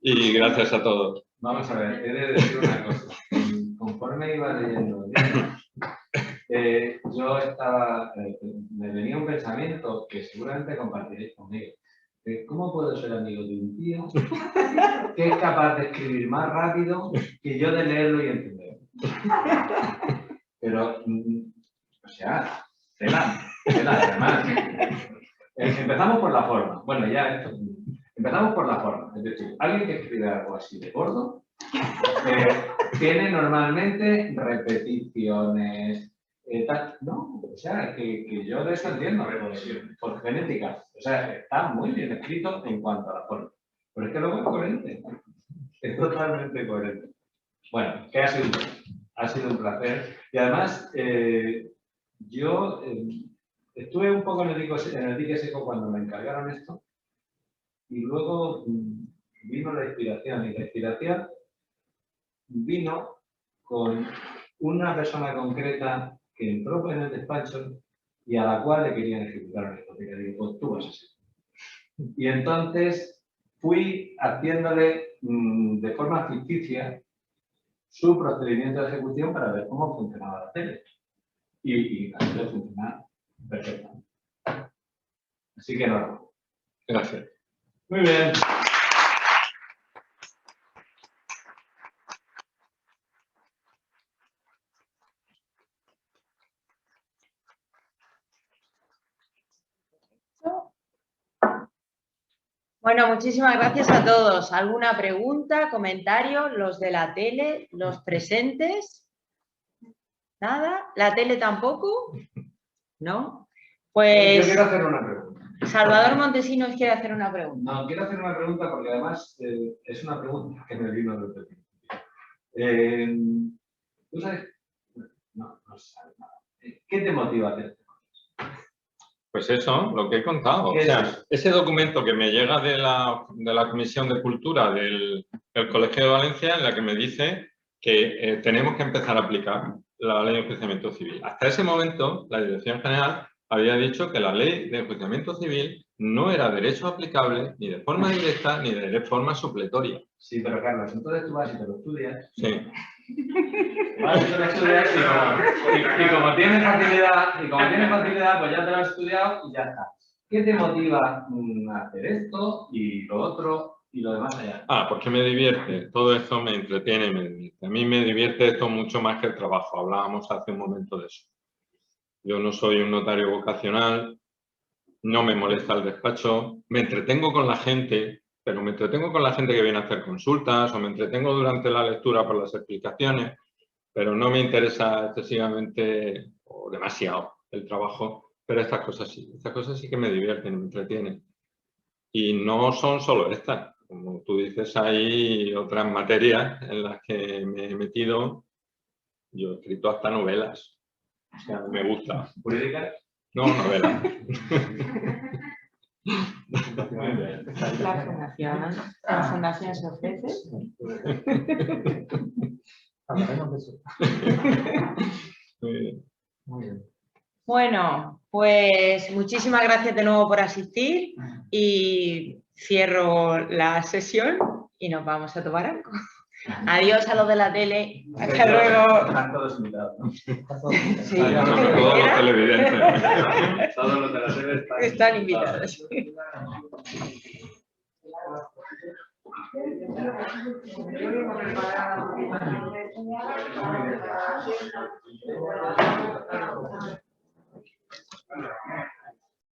Y gracias a todos. Vamos a ver, he de decir una cosa. Conforme iba leyendo el libro, yo me venía un pensamiento que seguramente compartiréis conmigo. ¿Cómo puedo ser amigo de un tío que es capaz de escribir más rápido que yo de leerlo y entenderlo? Pero, o sea, tela, además. Empezamos por la forma. Bueno, ya esto. Empezamos por la forma. Es decir, alguien que escribe algo así de gordo tiene normalmente repeticiones, tal. No, o sea, que yo de eso entiendo, por genética. O sea, está muy bien escrito en cuanto a la forma. Pero es que luego es coherente. Es totalmente coherente. Bueno, que ha sido un placer. Y además, yo estuve un poco en el dique seco cuando me encargaron esto. Y luego vino la inspiración, y la inspiración vino con una persona concreta que entró en el despacho y a la cual le querían ejecutar una hipoteca. Digo, pues tú vas a ser. Y entonces fui haciéndole de forma ficticia su procedimiento de ejecución para ver cómo funcionaba la tele. Y la tele funciona perfectamente. Así que no. Gracias. Muy bien. Bueno, muchísimas gracias a todos. ¿Alguna pregunta, comentario? Los de la tele, los presentes. ¿Nada? ¿La tele tampoco? ¿No? Pues... Yo quiero hacer una pregunta. Salvador Montesinos quiere hacer una pregunta. No, quiero hacer una pregunta porque además es una pregunta que me vino desde el principio. ¿Tú sabes? No sabes nada. ¿Qué te motiva a hacer? Pues eso, lo que he contado. O sea, ese documento que me llega de la Comisión de Cultura del Colegio de Valencia, en la que me dice que tenemos que empezar a aplicar. la ley de enjuiciamiento civil. Hasta ese momento, la Dirección General había dicho que la ley de enjuiciamiento civil no era derecho aplicable ni de forma directa ni de forma supletoria. Sí, pero Carlos, entonces tú vas y te lo estudias. Sí. Vas y te lo estudias y como tienes facilidad, pues ya te lo has estudiado y ya está. ¿Qué te motiva a hacer esto y lo otro y lo demás allá? Porque me divierte. Todo esto me entretiene y me divierte. A mí me divierte esto mucho más que el trabajo. Hablábamos hace un momento de eso. Yo no soy un notario vocacional, no me molesta el despacho, me entretengo con la gente, pero me entretengo con la gente que viene a hacer consultas o me entretengo durante la lectura por las explicaciones, pero no me interesa excesivamente o demasiado el trabajo, pero estas cosas sí que me divierten, me entretienen. Y no son solo estas, como tú dices, hay otras materias en las que me he metido, yo he escrito hasta novelas. O sea, me gusta. ¿Jurídica? No, novela. La fundación se ofrece. Hablaremos de eso. Muy bien. Muy bien. Bueno, pues muchísimas gracias de nuevo por asistir y cierro la sesión y nos vamos a tomar algo. Adiós a los de la tele. Hasta luego. Están todos invitados, ¿no? Sí. Todos los televidentes. Todos los de la tele Están invitados. invitados.